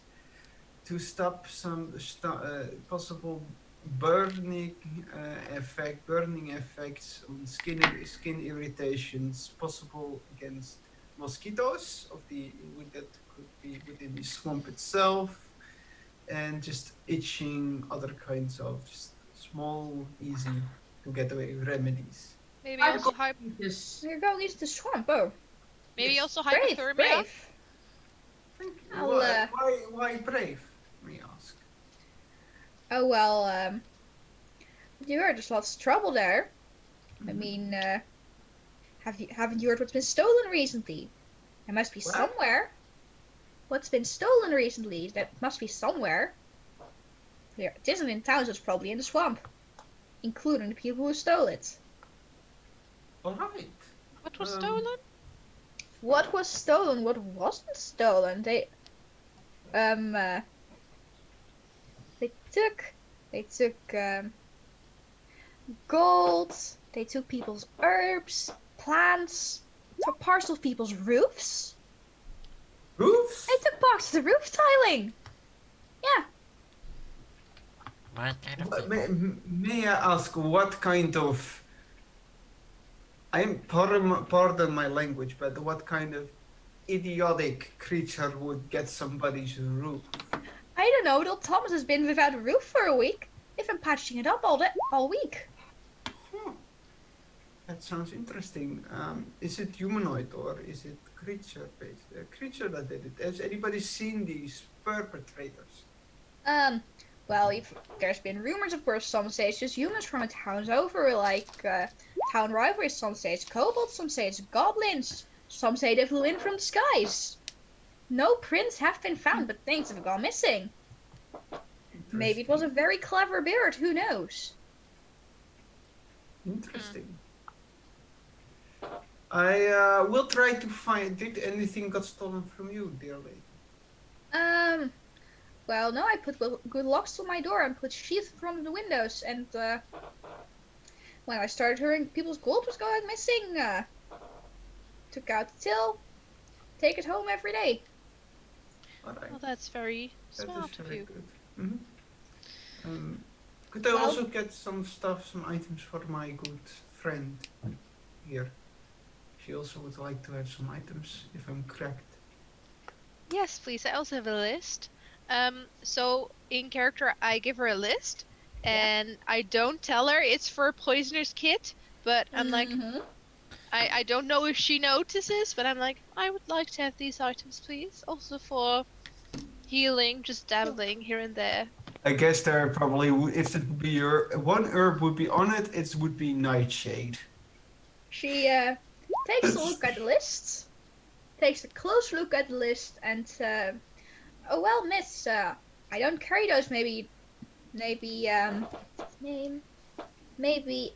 to stop some possible burning effects on skin irritations possible against mosquitoes that could be within the swamp itself, and just itching, other kinds of just small, easy to get away remedies. Maybe I also This You're going into the swamp. Oh, maybe Yes. also brave, hypothermia. brave. Thank you. I'll, Why brave? Me ask. Oh well. You heard there's lots of trouble there. I Mhm. mean, haven't you heard what's been stolen recently? There must be What? somewhere. What's been stolen recently? That must be somewhere. Here, it isn't in town, so it's probably in the swamp, including the people who stole it. All right. What was Um, stolen? What was stolen? What wasn't stolen? They took gold. They took people's herbs, plants, took parts of people's roofs. Roofs? They took parts of the roof tiling. Yeah. What kind of What- people? may I ask what kind of? Pardon my language, but what kind of idiotic creature would get somebody's roof? I don't know. Little Thomas has been without a roof for a week. They've been patching it up all week. Huh. That sounds interesting. Is it humanoid or is it creature based? A creature that did it. Has anybody seen these perpetrators? Well, there's been rumors, of course. Some say it's just humans from the towns over, like town rivalries. Some say it's kobolds. Some say it's goblins. Some say they flew in from the skies. No prints have been found, but things have gone missing. Maybe it was a very clever bird. Who knows? Interesting. I will try to find. Did anything got stolen from you, dear lady? Well, no, I put good locks on my door and put sheaths in front of the windows. And when I started hearing people's gold was going missing, took out the till, take it home every day. All right. Well, that's very That smart is of very you. good. Could I Well- also get some stuff, some items for my good friend here? She also would like to have some items, if I'm correct. Yes, please. I also have a list. So in character, I give her a list, and I don't tell her it's for a poisoner's kit. But I'm like, Mhm. I don't know if she notices, but I'm like, I would like to have these items, please. Also for healing, just dabbling here and there. I guess there probably, if it would be your one herb would be on it, it would be nightshade. She takes a look at the list, takes a close look at the list, and oh well, miss, I don't carry those. Maybe name, maybe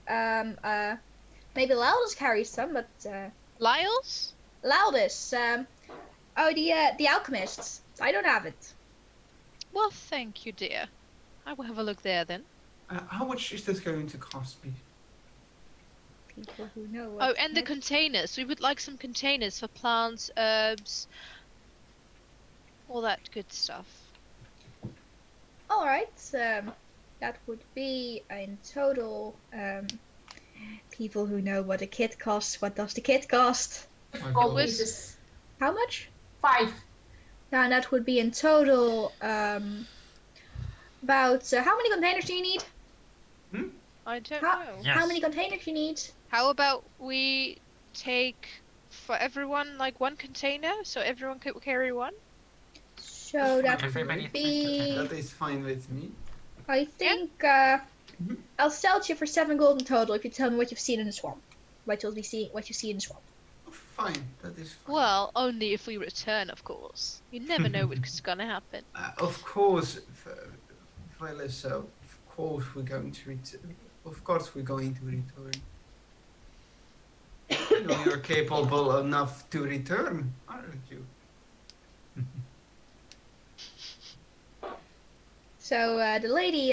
Loudest carries some, but Lyles? Loudest, oh the alchemists. I don't have it. Well, thank you, dear. I will have a look there then. How much is this going to cost me? People who know. Oh, and the containers. We would like some containers for plants, herbs, all that good stuff. All right, that would be in total. People who know what a kit costs. What does the kit cost? My Gold God. pieces. How much? 5. Now that would be in total about. How many containers do you need? I don't How- know. Yes. How many containers do you need? How about we take for everyone like one container, so everyone could carry one? So that Everybody would three be. That is fine with me. I think Mhm. I'll sell it to you for 7 gold in total if you tell me what you've seen in the swamp. What you see in the swamp. Fine, that is fine. Well, only if we return, of course. You never know what's gonna happen. Of course, Phyllis, of course we're going to return. Of course we're going to return. You know you're capable enough to return, aren't you? So the lady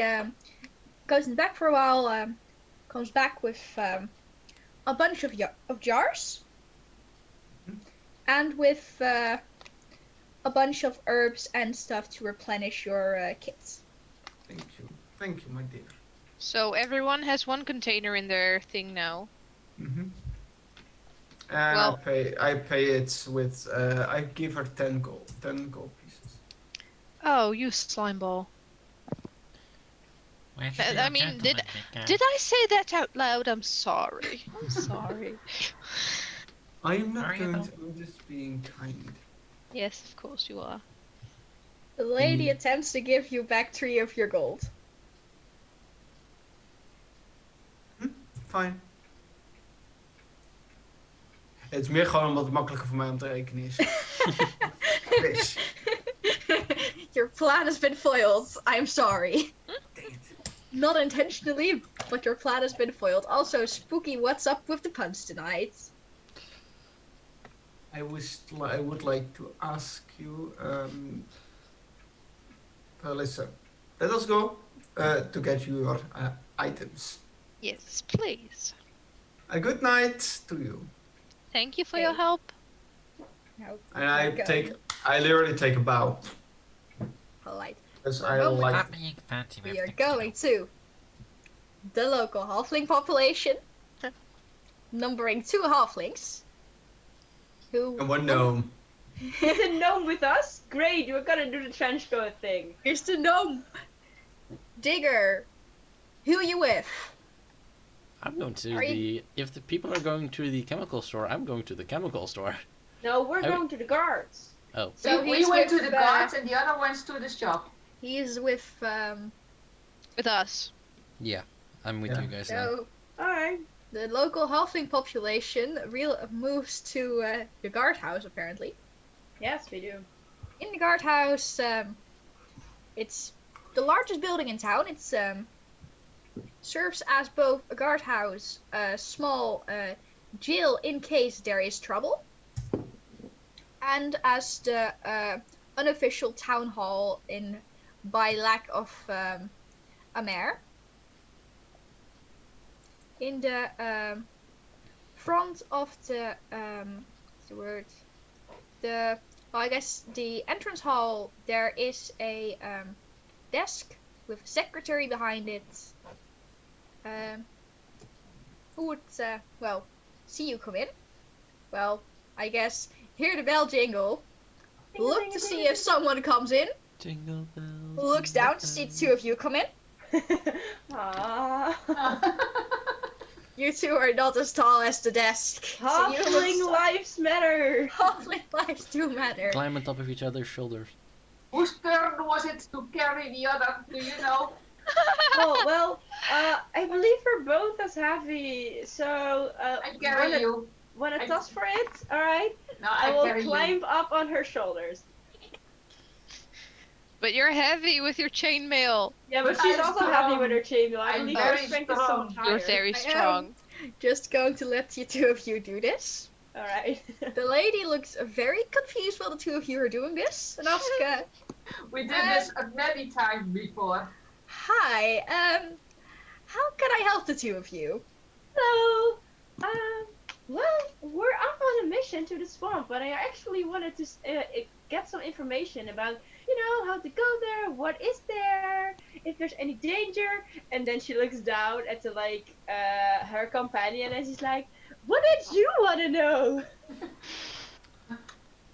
goes in the back for a while, comes back with a bunch of jars, and with a bunch of herbs and stuff to replenish your kits. Thank you, my dear. So everyone has one container in their thing now. Mm-hmm. And Well- I pay it with I give her 10 gold pieces. Oh, you slime ball. Where should I your mean, gentleman be going? Did I say that out loud? I'm sorry. I'm sorry. I am not Are you going though? to. I'm just being kind. Yes, of course you are. The lady Mm. attempts to give you back 3 of your gold. Fine. Het is meer gewoon omdat het makkelijker voor mij om te rekenen is. Wees. Your plan has been foiled. I'm sorry. Dang it. Not intentionally, but your plan has been foiled. Also, Spooky, what's up with the puns tonight? I would like to ask you, Alyssa, let us go to get your items. Yes, please. A good night to you. Thank you for your help. No, And Go. I literally take a bow. polite. Because For a I moment, like. Stop being fancy with we are things going to the local halfling population, numbering 2 halflings, who... And one gnome. He's a gnome with us? Great, we're gonna do the trench coat thing. Here's the gnome. Digger, who are you with? I'm going to Are you- If the people are going to the chemical store, I'm going to the chemical store. No, we're I- going to the guards. Oh, So we he's went with, to the guards and the other went to the shop. He's with, With us. yeah. I'm with Yeah. you guys now. so Alright. the local halfling population moves to the guardhouse, apparently. Yes, we do. In the guardhouse, it's the largest building in town. It's serves as both a guardhouse, a small jail in case there is trouble, and as the unofficial town hall by lack of a mayor. In the front of the what's the word? I guess the entrance hall, there is a desk with a secretary behind it. Who would see you come in? Well, I guess hear the bell jingle. Look to see if someone comes in. Jingle bells. Looks down to see the 2 of you come in. Aww. You 2 are not as tall as the desk. So you Halfling look lives matter. Halfling lives do matter. Climb on top of each other's shoulders. Whose turn was it to carry the other? Do you know? Well, I believe we're both as heavy, so I carry you. wanna I- toss for it? Alright. No, I I will carry climb you. up on her shoulders. But you're heavy with your chainmail. Yeah, but But she's I'm also strong. heavy with her chainmail. I I'm believe her very strength is strong. so higher. You're very I am. strong. Just going to let you 2 of you do this. Alright. The lady looks very confused while the 2 of you are doing this, and asks, We did this many times before. "Hi, how can I help the 2 of you?" Hello. Well, we're up on a mission to the swamp, but I actually wanted to get some information about, how to go there, what is there, if there's any danger. And then she looks down at her companion and she's like, "What did you want to know?"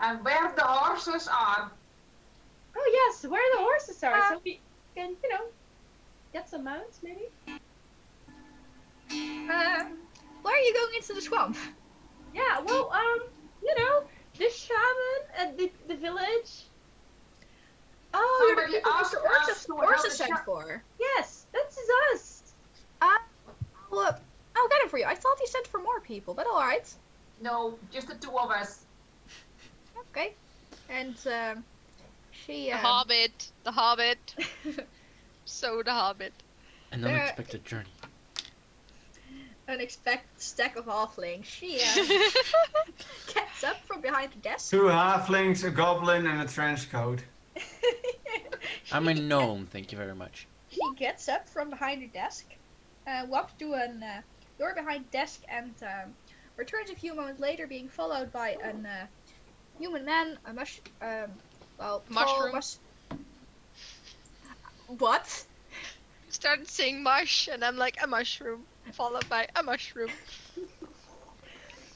And where the horses are. Oh yes, where the horses are, so we can, get some mounts maybe. Why are you going into the swamp? Yeah, well, the shaman at the village. Oh, you're Somebody the people asked Mr. us to Orsa help the sent shop. for. Yes, that's us. Look, I'll get it for you. I thought he sent for more people, but alright. No, just the 2 of us. Okay. And, she, The Hobbit. The Hobbit. So the Hobbit. An There- unexpected journey. unexpected stack of halflings. She, gets up from behind the desk. 2 halflings, a goblin, and a trench coat. I'm a gnome, thank you very much. She gets up from behind her desk, walks to a door behind the desk, and returns a few moments later, being followed by a human man, a tall Mushroom. What? Started saying mush, and I'm like, a mushroom. Followed by a mushroom.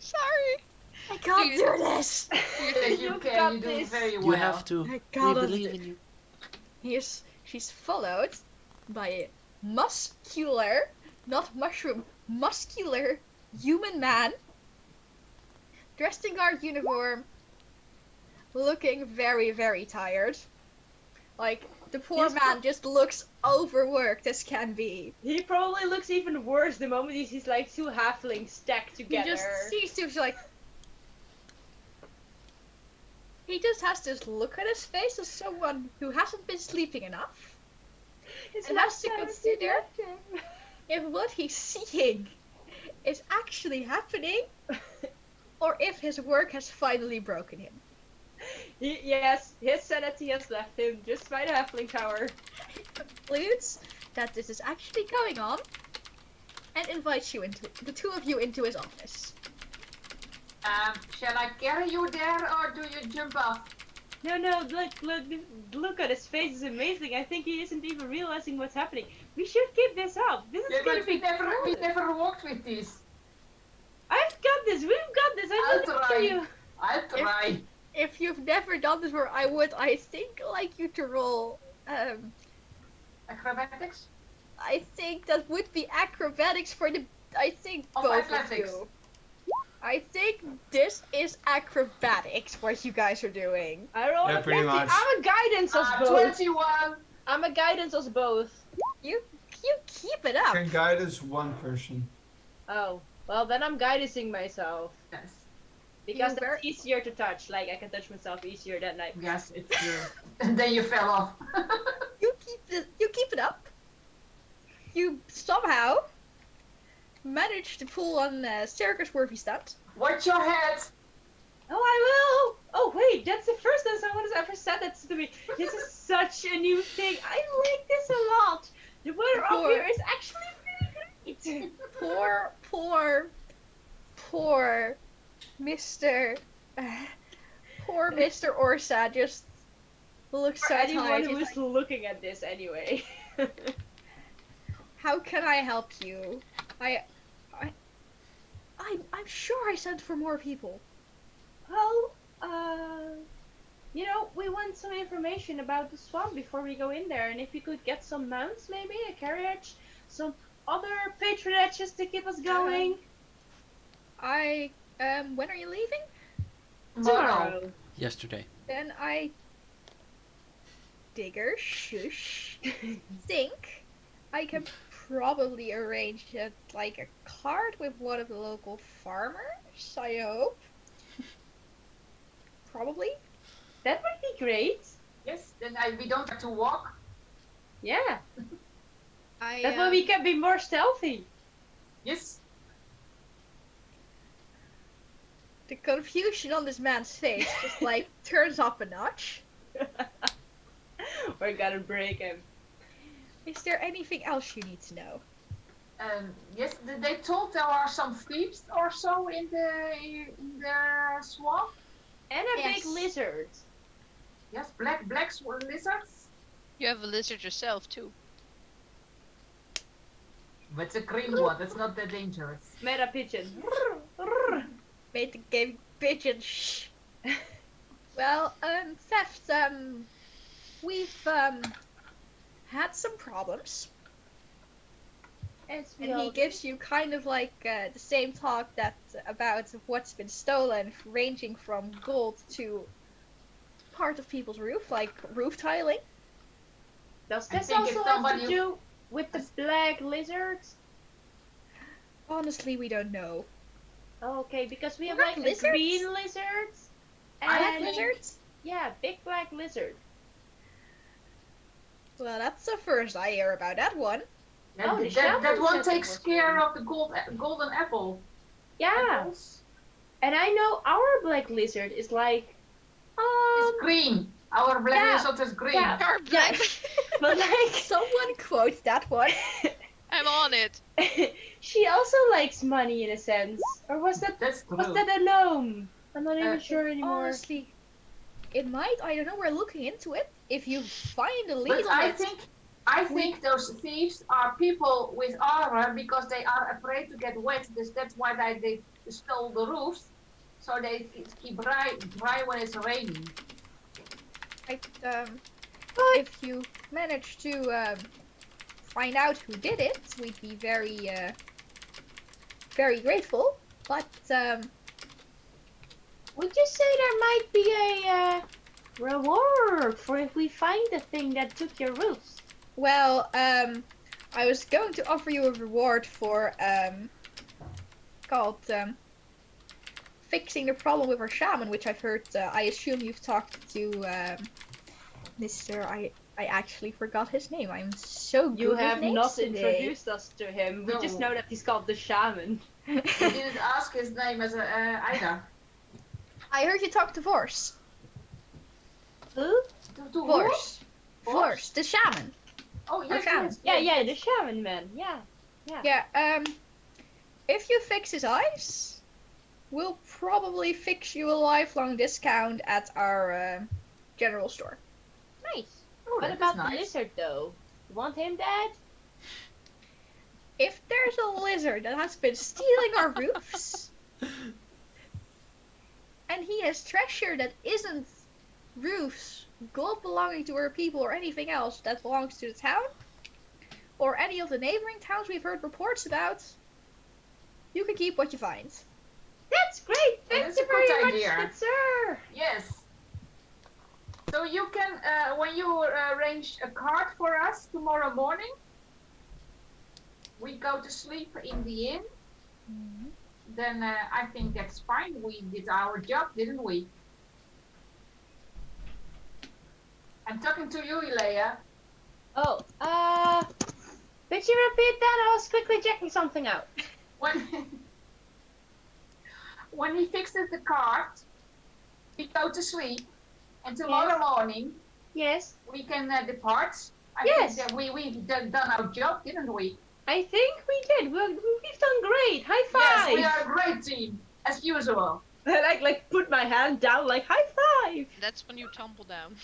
Sorry. I can't You- do this. Yes, you You've can. got You do this. very well. You have to. I We can't. believe in you. She's followed by a muscular, not mushroom, muscular human man, dressed in guard uniform, looking very, very tired. Like, the poor Yes, man just looks overworked as can be. He probably looks even worse the moment he sees 2 halflings stacked together. He just sees to like. He just has this look on his face as someone who hasn't been sleeping enough. His and has to left hand consider left him. if what he's seeing is actually happening, or if his work has finally broken him. Yes, his sanity has left him just by the halfling tower. He concludes that this is actually going on, and invites you into the 2 of you into his office. Shall I carry you there or do you jump off? No, look at his face. It's amazing. I think he isn't even realizing what's happening. We should keep this up. This is Yeah, gonna but be we flawless. never worked with this. I've got this. We've got this. I I'll believe try. you. I'll try. If you've never done this before, I think, like you to roll. Acrobatics? I think that would be acrobatics for the. I think Of both athletics. of you. I think this is acrobatics. What you guys are doing. I rolled Yeah, a pretty 20. much. I'm a guidance us both. 21. I'm a guidance us both. You keep it up. Can guide us one person. Oh, well then I'm guidancing myself. Yes. Because You that's ver- easier to touch. Like, I can touch myself easier than I... Yes, it's true. And then you fell off. You keep it up. You somehow manage to pull on Circus Worthy stunt. Watch your head. Oh, I will! Oh, wait, that's the first time someone has ever said that to me. This is such a new thing. I like this a lot. The weather up Poor- here is actually really great. Poor Mr. Poor Mr. Orsa just looks For so anyone tired. who He's is looking at this anyway. like, how can I help you? I'm sure I sent for more people. Well, you know, we want some information about the swamp before we go in there, and if we could get some mounts, maybe a carriage, some other patronages to keep us going. When are you leaving? Tomorrow. Yesterday. Then I digger shush think I can probably arrange like a cart with one of the local farmers, I hope. Probably. That would be great. Yes, then we don't have to walk. Yeah. I That way we can be more stealthy. Yes. the confusion on this man's face just like turns up a notch. We're gonna break him. Is there anything else you need to know? Yes, they told there are some thieves or so in the swamp. And a Yes. big lizard. Yes, black lizards. You have a lizard yourself too. But it's a green one. That's not that dangerous. Meta pigeon. Made the game pigeon shh. Well, Theft, we've had some problems. As we And he all gives you kind of like the same talk that about what's been stolen, ranging from gold to part of people's roof, like roof tiling. Does I this think if also have to somebody- do with the black lizards? Honestly, we don't know. Oh, okay, because we have Black like lizards? a green lizard I Black and lizards? yeah, big black lizard. Well, that's the first I hear about that one. Oh, the that shaman one said it takes was care one. of the golden apple. Yeah, Apples. and I know our black lizard is like, It's green. Our black yeah, lizard is green. yeah. Are black. but like Someone quotes that one. I'm on it. she also likes money in a sense, or was that That's true. a gnome? I'm not even sure anymore. Honestly, it might. I don't know. We're looking into it. If you find a lead But on I it, think those thieves are people with armor because they are afraid to get wet. That's why they stole the roofs, so they keep dry when it's raining. if you manage to find out who did it, we'd be very, very grateful. But Would you say there might be a reward for if we find the thing that took your roofs? well, I was going to offer you a reward for called fixing the problem with our shaman, which I've heard. I assume you've talked to Mr. I actually forgot his name. I'm so good You with have names not today. introduced us to him. We just No. know that he's called the shaman. You didn't ask his name as either. I heard you talk to Vorse. Who? To who? Vorse. Vorse? Vorse, the shaman. Oh yes, shaman. yes. Yeah, the shaman man. Yeah. Yeah, if you fix his eyes, we'll probably fix you a lifelong discount at our general store. Nice. Oh, What that is about the nice. lizard though? You want him dead? If there's a lizard that has been stealing our roofs, and he has treasure that isn't roofs, gold belonging to our people, or anything else that belongs to the town, or any of the neighboring towns we've heard reports about, you can keep what you find. That's great. That Thank is you a good very much, idea. good sir. Yes. So you can, when you arrange a cart for us tomorrow morning, we go to sleep in the inn. Then I think that's fine. We did our job, didn't we? I'm talking to you, Ilea. Oh, could you repeat that? I was quickly checking something out. When when he fixes the cart, we go to sleep, and tomorrow morning Yes. we can depart. I Yes. think that we've done our job, didn't we? I think we did. We've done great. High Yes, five. we are a great team, as usual. I like put my hand down like high five. That's when you tumble down.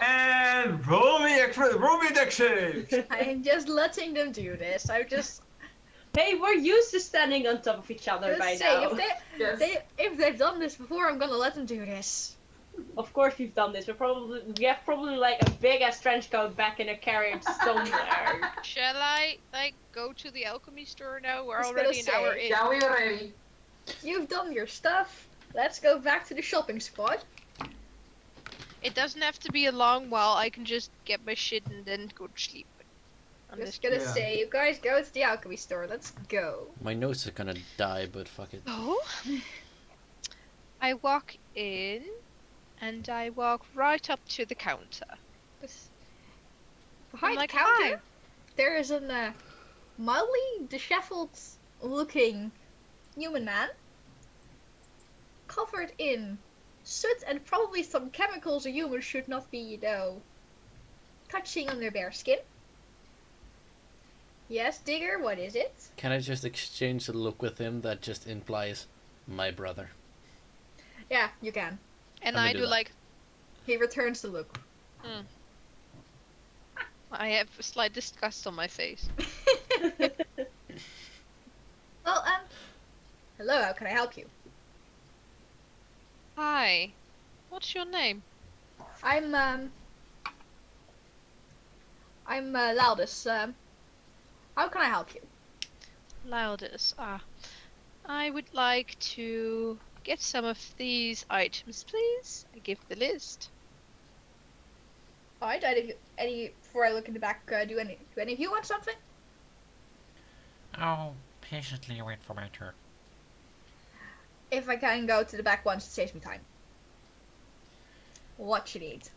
And roll me deck saves. I'm just letting them do this. Hey, we're used to standing on top of each other Just by say, now. Yes. if they've done this before, I'm gonna let them do this. Of course we've done this. We have probably like a big ass trench coat back in a carriage somewhere. Shall I, like, go to the alchemy store now? We're I was gonna already an hour say, in. Yeah, we are ready. You've done your stuff. Let's go back to the shopping squad. It doesn't have to be a long while. I can just get my shit and then go to sleep. I'm Just gonna Yeah. say, you guys go to the alchemy store. Let's go. My nose is gonna die, but fuck it. Oh. I walk in, and I walk right up to the counter. Behind like, the counter, "Hi." there is a mildly disheveled-looking human man, covered in soot and probably some chemicals a human should not be, touching on their bare skin. Yes, Digger, what is it? Can I just exchange a look with him that just implies my brother? Yeah, you can. And Let me I do do that. like, He returns the look. I have a slight disgust on my face. Well, hello, how can I help you? Hi. What's your name? I'm Loudus. How can I help you? Loudest. I would like to get some of these items, please. I give the list. Alright, before I look in the back, do any of you want something? I'll patiently wait for my turn. If I can go to the back once, it saves me time. What you need?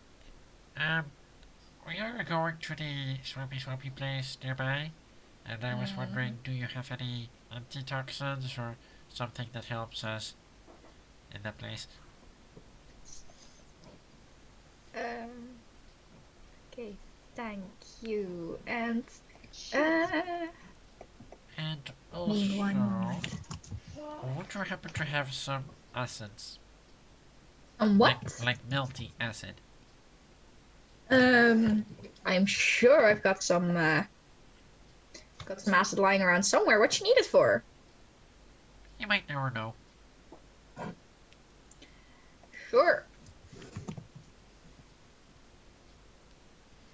We are going to the swampy place nearby, and I was wondering, do you have any antitoxins or something that helps us in that place? Okay, thank you. And And Need one also, moment. would you happen to have some acids? what? Like melty acid? I'm sure I've got some acid lying around somewhere. What you need it for? You might never know. Sure.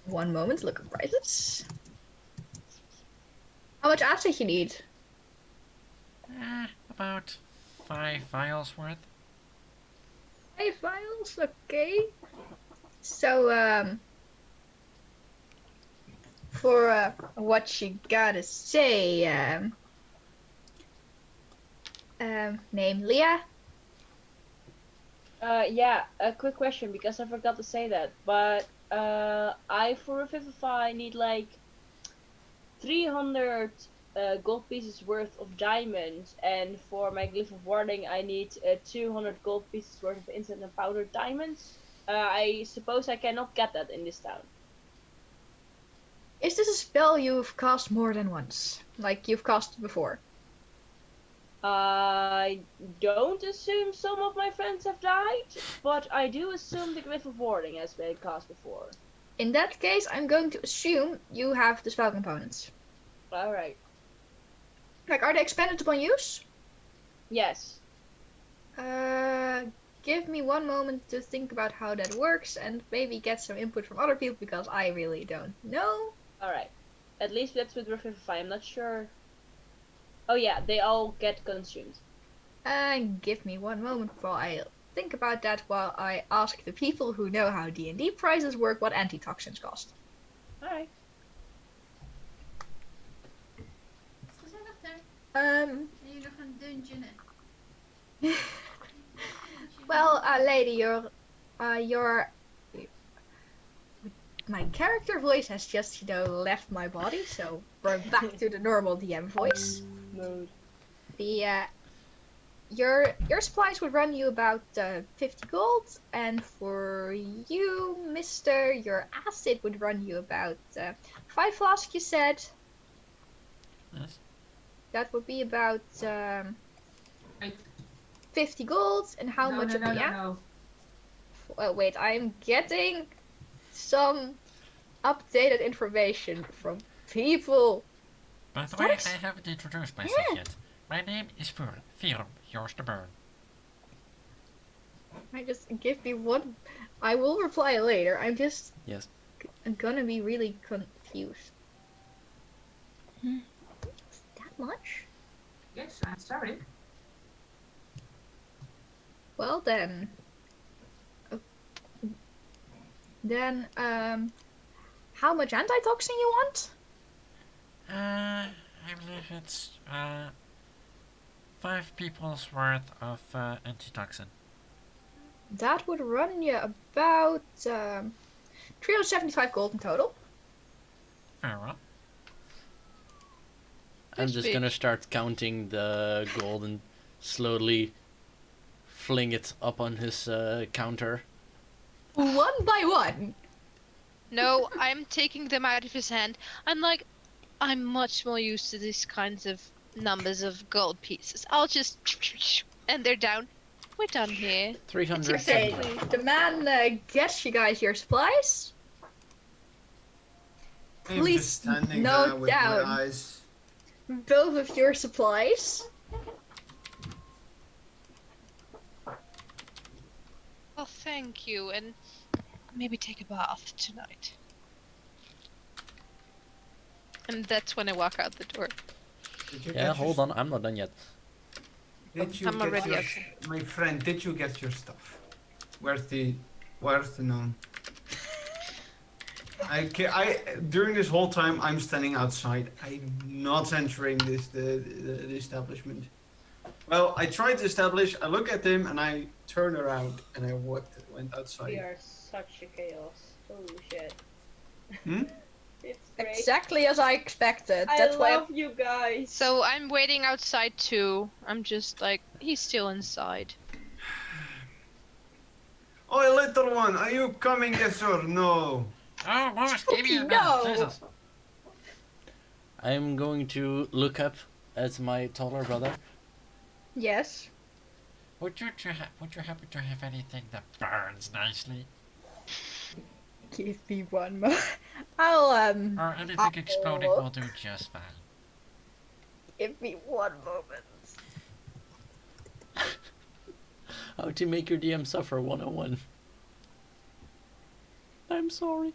One moment, look at prices. How much acid you need? About 5 vials worth. 5 vials, okay. So, for what you gotta say, name Leah? Yeah, a quick question because I forgot to say that. But I for Revivify need like 300 gold pieces worth of diamonds, and for my Glyph of Warding I need 200 gold pieces worth of instant and powdered diamonds. I suppose I cannot get that in this town. Is this a spell you've cast more than once? Like you've cast it before? I don't assume some of my friends have died, but I do assume the Glyph of Warding has been cast before. In that case, I'm going to assume you have the spell components. Alright. Like, are they expended upon use? Yes. Give me one moment to think about how that works and maybe get some input from other people because I really don't know. Alright. At least that's with Revivify, I'm not sure. Oh yeah, they all get consumed. Give me one moment while I think about that while I ask the people who know how D&D prices work what antitoxins cost. Alright. Gezellig daar. Um, En je nog een dungeon. well, lady, my character voice has just, left my body, so we're back to the normal DM voice. Mode. Your supplies would run you about 50 gold, and for you, mister, your acid would run you about 5 flasks, you said. Yes. That would be about Wait. 50 gold, and how much of the No. Well, wait, I'm getting some updated information from people. By the way, What? I haven't introduced myself Yeah. yet. My name is Firm. Yours to burn. I just give me one. I will reply later. I'm just. Yes. I'm gonna be really confused. That much? Yes, I'm sorry. Well then. Then how much antitoxin you want? I believe it's 5 people's worth of antitoxin. That would run you about 375 gold in total. Very well. I'm That's just big. gonna start counting the gold and slowly fling it up on his counter. One by one. No, I'm taking them out of his hand. I'm much more used to these kinds of numbers of gold pieces. I'll just and they're down. We're done here. 370. Okay, the man gets you guys your supplies. I'm Please just standing note there with down. my eyes. Both of your supplies. Well, thank you, and maybe take a bath tonight. And that's when I walk out the door. Did you Yeah, get hold your, on, I'm not done yet. Did you I'm get already your, out. my friend? Did you get your stuff? Where's the gnome? During this whole time I'm standing outside. I'm not entering the establishment. Well, I tried to establish. I look at him and I turn around and I went We outside. are such a chaos. Holy shit. Hmm? It's great. Exactly as I expected. I That's why. love you guys. So I'm waiting outside too. I'm just like, he's still inside. Oh, little one, are you coming? Yes or no? Oh, Morris, give me a No. minute. Jesus. I'm going to look up at my taller brother. Yes. Would you happen to have anything that burns nicely? Give me one more. I'll Or anything exploding will do just fine. Give me one moment. How to make your DM suffer 101. I'm sorry.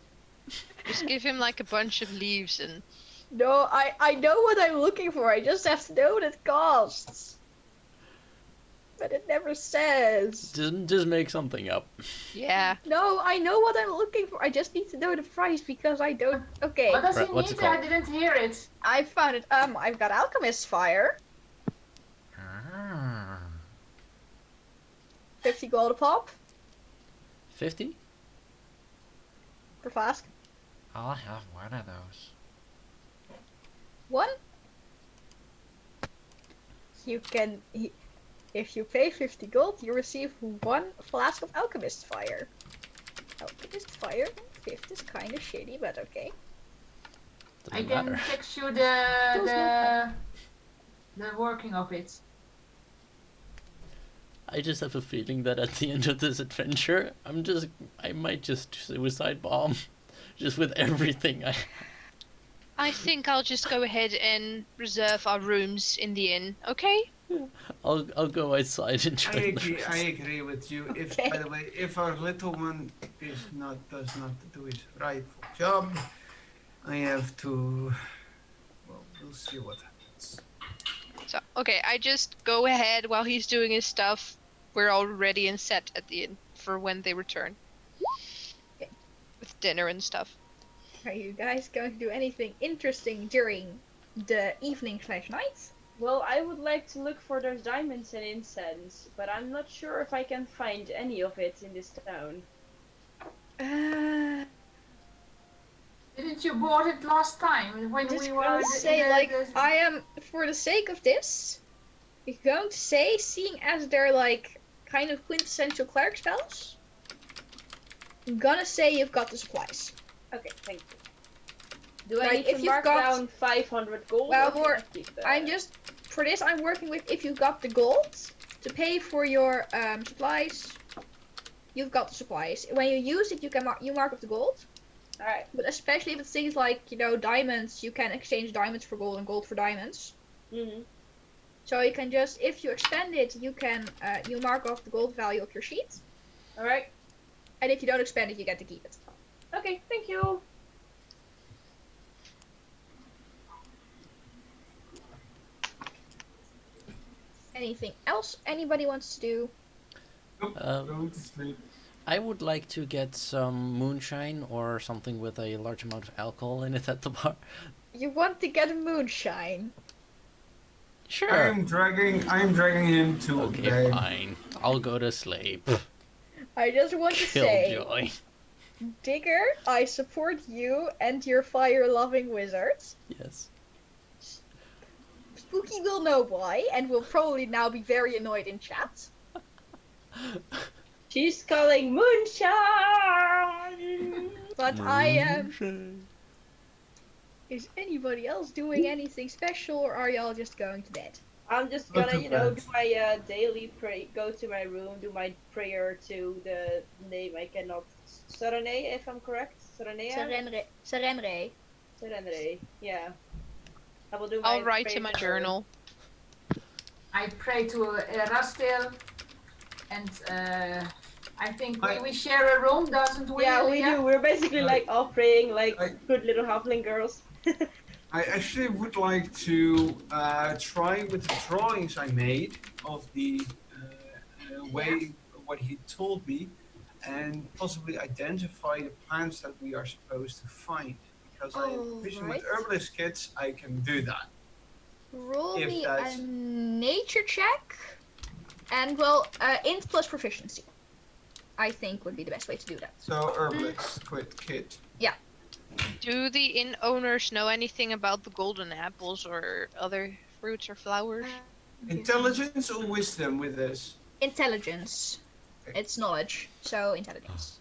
Just give him like a bunch of leaves and No, I know what I'm looking for. I just have to know what it costs. But it never says. Just make something up. yeah. No, I know what I'm looking for. I just need to know the price because I don't. Okay, What does Right, he what's need? it called? I didn't hear it. I found it. I've got Alchemist Fire, Ah. 50 gold a pop 50? per flask. I'll have one of those. One. You can. If you pay 50 gold, you receive one flask of Alchemist Fire. Alchemist Fire 50 is kind of shitty, but okay. I Doesn't can matter. text you Doesn't the working of it. I just have a feeling that at the end of this adventure, I might just suicide bomb, just with everything I. I think I'll just go ahead and reserve our rooms in the inn, okay? I'll go outside and I join the agree. I rest. agree with you. If, Okay. by the way, if our little one does not do his rightful job, I have to. Well, we'll see what happens. So, okay, I just go ahead while he's doing his stuff. We're all ready and set at the inn for when they return. Okay. With dinner and stuff. Are you guys going to do anything interesting during the evening/night? Well, I would like to look for those diamonds and incense, but I'm not sure if I can find any of it in this town. Didn't you board it last time when Just we were gonna in say, the- like, the- I am, for the sake of this, you're going to say, seeing as they're, like, kind of quintessential cleric spells, I'm gonna say you've got the supplies. Okay, thank you. Do I Like, need if to you've mark got- down 500 gold? Well, or can more- I keep that? I'm just, for this, I'm working with, if you've got the gold to pay for your supplies, you've got the supplies. When you use it, you can mark up the gold. Alright. But especially if it's things like, you know, diamonds, you can exchange diamonds for gold and gold for diamonds. Mm-hmm. So you can just, if you expend it, you can, you mark off the gold value of your sheet. Alright. And if you don't expend it, you get to keep it. Okay, thank you. Anything else anybody wants to do? Nope. Um, Going to sleep. I would like to get some moonshine or something with a large amount of alcohol in it at the bar. You want to get a moonshine. Sure. I'm dragging him to Okay, bed. fine. I'll go to sleep. I just want to say, Killjoy. Digger, I support you and your fire-loving wizards. Yes. Spooky will know why, and will probably now be very annoyed in chat. She's calling moonshine! But I am. Moonshine. Is anybody else doing anything special, or are y'all just going to bed? I'm just Go gonna, to you know, bed. do my daily pray, go to my room, do my prayer to the name I cannot. Sarane, if I'm correct? Saranea? Serenre. Sarenre, yeah. I will do my I'll write in prayer my to her. journal. I pray to Rastil, and I think we share a room, doesn't we? Yeah, we do. We're basically like all praying like I- good little halfling girls. I actually would like to try with the drawings I made of the way what he told me, and possibly identify the plants that we are supposed to find. Because I envision with Alright. herbalist kits, I can do that. Roll If me that's- a nature check, and well, int plus proficiency. I think would be the best way to do that. So herbalist kit. Do the inn owners know anything about the golden apples or other fruits or flowers? Intelligence or wisdom with this? Intelligence. Okay. It's knowledge, so intelligence.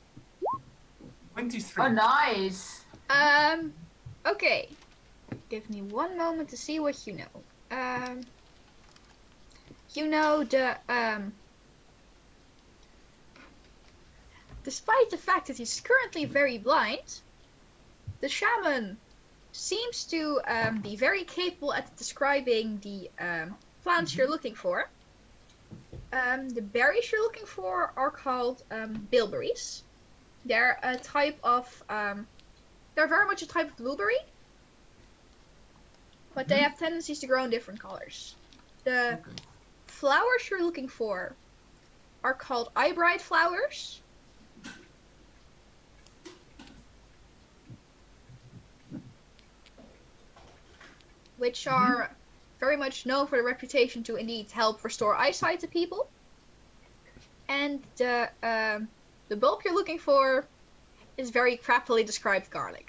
23. Oh, nice. Okay. Give me one moment to see what you know. You know despite the fact that he's currently very blind, the shaman seems to be very capable at describing the plants you're looking for. The berries you're looking for are called bilberries. They're a type of they're very much a type of blueberry, but they have tendencies to grow in different colors. The Okay. flowers you're looking for are called eyebright flowers. Which are very much known for their reputation to indeed help restore eyesight to people. And the bulb you're looking for is very crappily described garlic.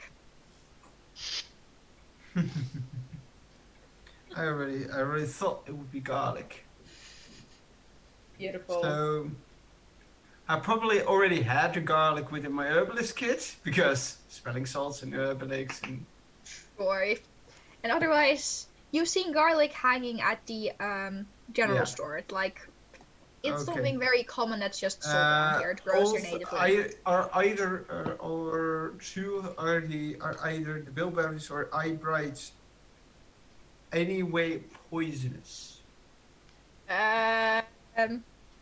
I already thought it would be garlic. Beautiful. So I probably already had the garlic within my herbalist kit because smelling salts and herbalics and And otherwise, you've seen garlic hanging at the general Yeah. store. It's like it's Okay. something very common that's just sold around here. It grows here natively. Are either or two are either the bilberries or eyebrights any way poisonous?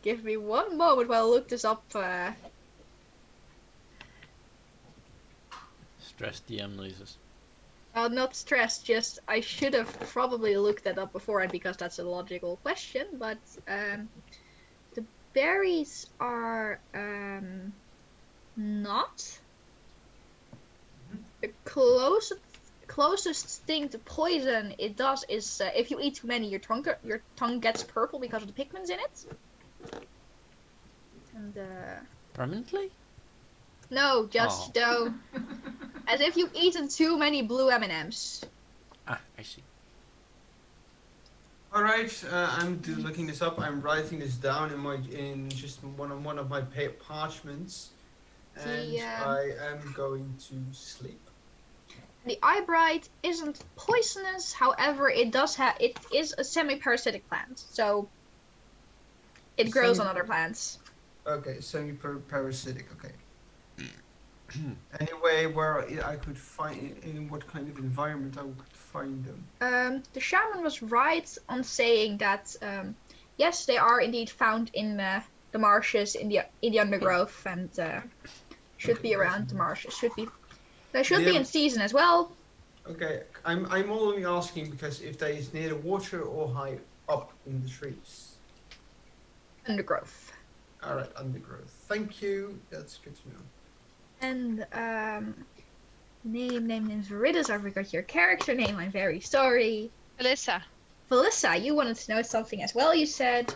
Give me one moment while I look this up. Stress DM lasers. Not stressed, just I should have probably looked that up beforehand because that's a logical question, but the berries are not. The closest thing to poison it does is if you eat too many, your tongue gets purple because of the pigments in it. And Permanently? no, just don't. As if you've eaten too many blue M&Ms. Ah, I see. All right, I'm looking this up. I'm writing this down in just one of my parchments, and I am going to sleep. The eyebright isn't poisonous, however, it is a semi-parasitic plant, so it grows on other plants. Okay, semi-parasitic. Okay. Anyway, where I could find in what kind of environment I could find them. The shaman was right on saying that yes, they are indeed found in the marshes, in the undergrowth, and should be around the marshes. They should be in season as well. Okay, I'm only asking because if they is near the water or high up in the trees. Undergrowth. All right, undergrowth. Thank you. That's good to know. And names Riddles. I forgot your character name. I'm very sorry. Felissa, you wanted to know something as well. You said.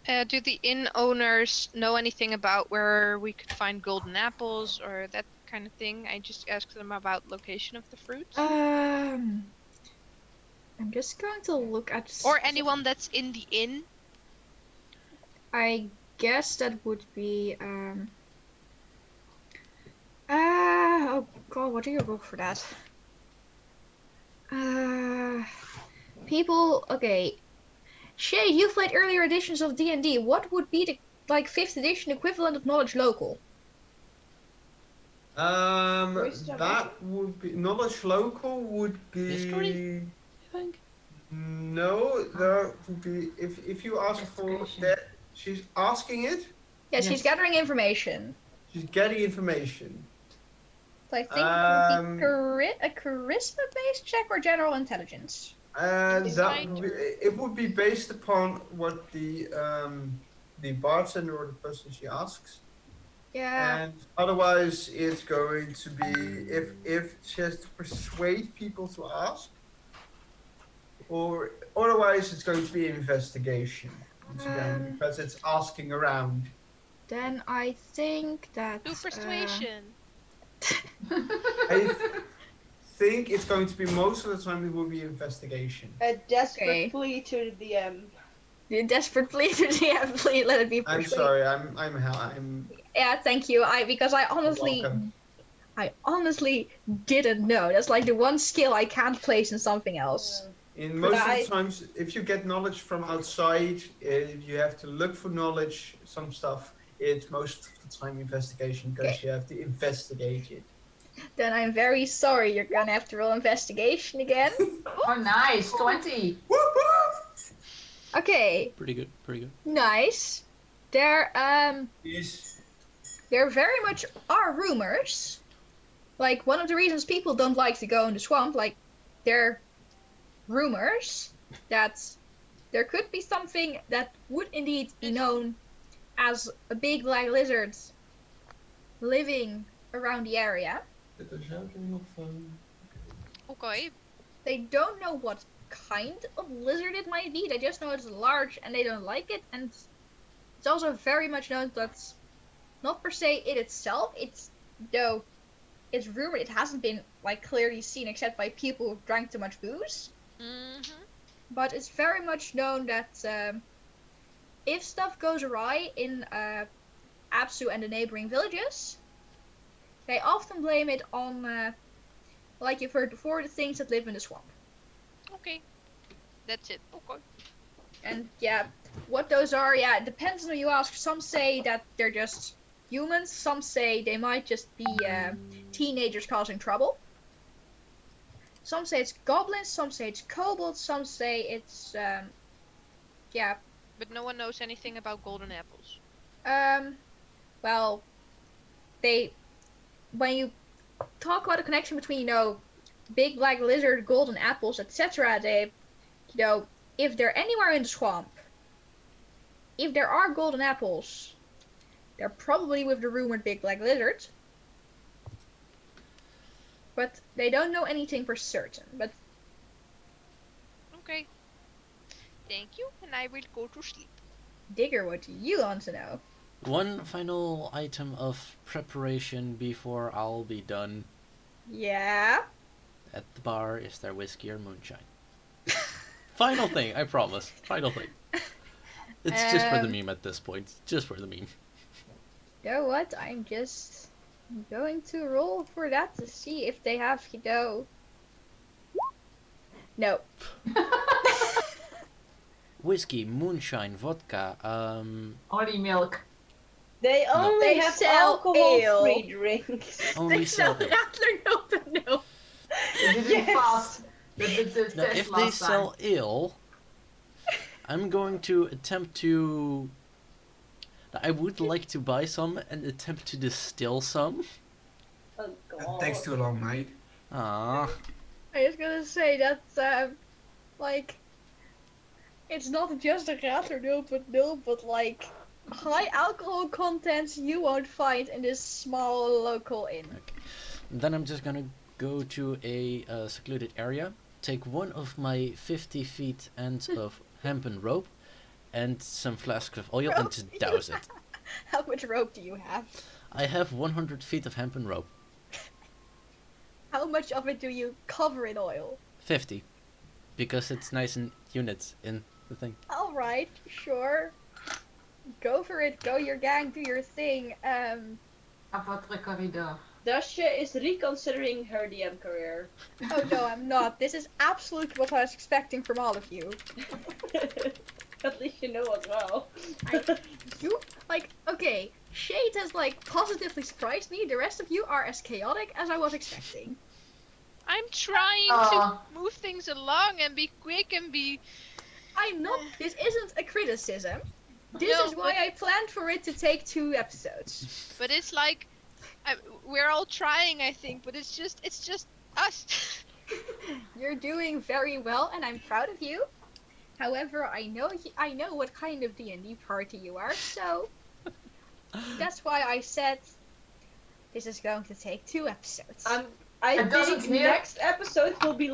Do the inn owners know anything about where we could find golden apples or that kind of thing? I just asked them about location of the fruits. I'm just going to look at. Or anyone that's in the inn. I guess that would be oh god, what do you roll for that? People. Okay. Shay, you played earlier editions of D&D. What would be the 5th edition equivalent of knowledge local? That would be knowledge local would be. History, I think. No, that would be if you ask for that. She's asking it. Yeah, she's gathering information. She's getting information. So I think it would be a charisma-based check or general intelligence. It would be based upon what the bartender or the person she asks. Yeah. And otherwise, it's going to be if she has to persuade people to ask, or otherwise it's going to be investigation. Because it's asking around. Then I think that. Do persuasion. I think it's going to be most of the time it will be investigation. A desperate plea to the DM. The desperate plea to the DM. Please let it be persuasion. I'm sorry. I'm. Yeah, thank you. Because I honestly didn't know. That's like the one skill I can't place in something else. Yeah. In most of the times, if you get knowledge from outside, you have to look for knowledge, some stuff. It's most of the time investigation because you have to investigate it. Then I'm very sorry. You're gonna have to roll investigation again. Oh, nice. 20. Okay. Pretty good. Nice. There very much are rumors. Like, one of the reasons people don't like to go in the swamp, like, there rumors that there could be something that would indeed be known as a big black lizard living around the area. Okay. They don't know what kind of lizard it might be. They just know it's large and they don't like it. And it's also very much known that's not per se it itself. Though it's rumored it hasn't been clearly seen except by people who drank too much booze. Mm-hmm. But it's very much known that if stuff goes awry in Apsu and the neighboring villages, they often blame it on, like you've heard before, the things that live in the swamp. Okay. That's it. Okay. And yeah, what those are, yeah, it depends on who you ask. Some say that they're just humans. Some say they might just be teenagers causing trouble. Some say it's goblins. Some say it's kobolds. Some say it's yeah. But no one knows anything about golden apples. Well, they when you talk about a connection between big black lizard, golden apples, etc. They if they're anywhere in the swamp, if there are golden apples, they're probably with the rumored big black lizard. But they don't know anything for certain. But Okay. Thank you, and I will go to sleep. Digger, what do you want to know? One final item of preparation before I'll be done. Yeah. At the bar, is there whiskey or moonshine? Final thing, I promise. Final thing. It's just for the meme at this point. Just for the meme. You know what? I'm just going to roll for that to see if they have No. Whiskey, moonshine, vodka, Only milk. They only They have sell alcohol-free ale. drinks. only They sell sell ale. Rattler no. They didn't Yes. pass the Now, test if they last time. sell ale, I'm going to attempt to... I would like to buy some and attempt to distill some. Oh That god. takes too long, mate. Ah, I was gonna say that, it's not just a Rattler 0.0, but high alcohol contents you won't find in this small local inn. then I'm just gonna go to a secluded area, take one of my 50 feet ends of hempen rope, and some flasks of oil, and just douse it. How much rope do you have? I have 100 feet of hempen rope. How much of it do you cover in oil? 50. Because it's nice in units in the thing. Alright, sure. Go for it, go your gang, do your thing. À votre corridor. Dasje is reconsidering her DM career. Oh no, I'm not. This is absolutely what I was expecting from all of you. At least you know as well. Okay, Shade has positively surprised me. The rest of you are as chaotic as I was expecting. I'm trying to move things along and be quick and be. I'm not. This isn't a criticism. This No, is why but- I planned for it to take 2 episodes. But it's like, we're all trying, I think. But it's just us. You're doing very well, and I'm proud of you. However, I know what kind of D&D party you are, so that's why I said this is going to take 2 episodes. I It doesn't think hear- next episode will be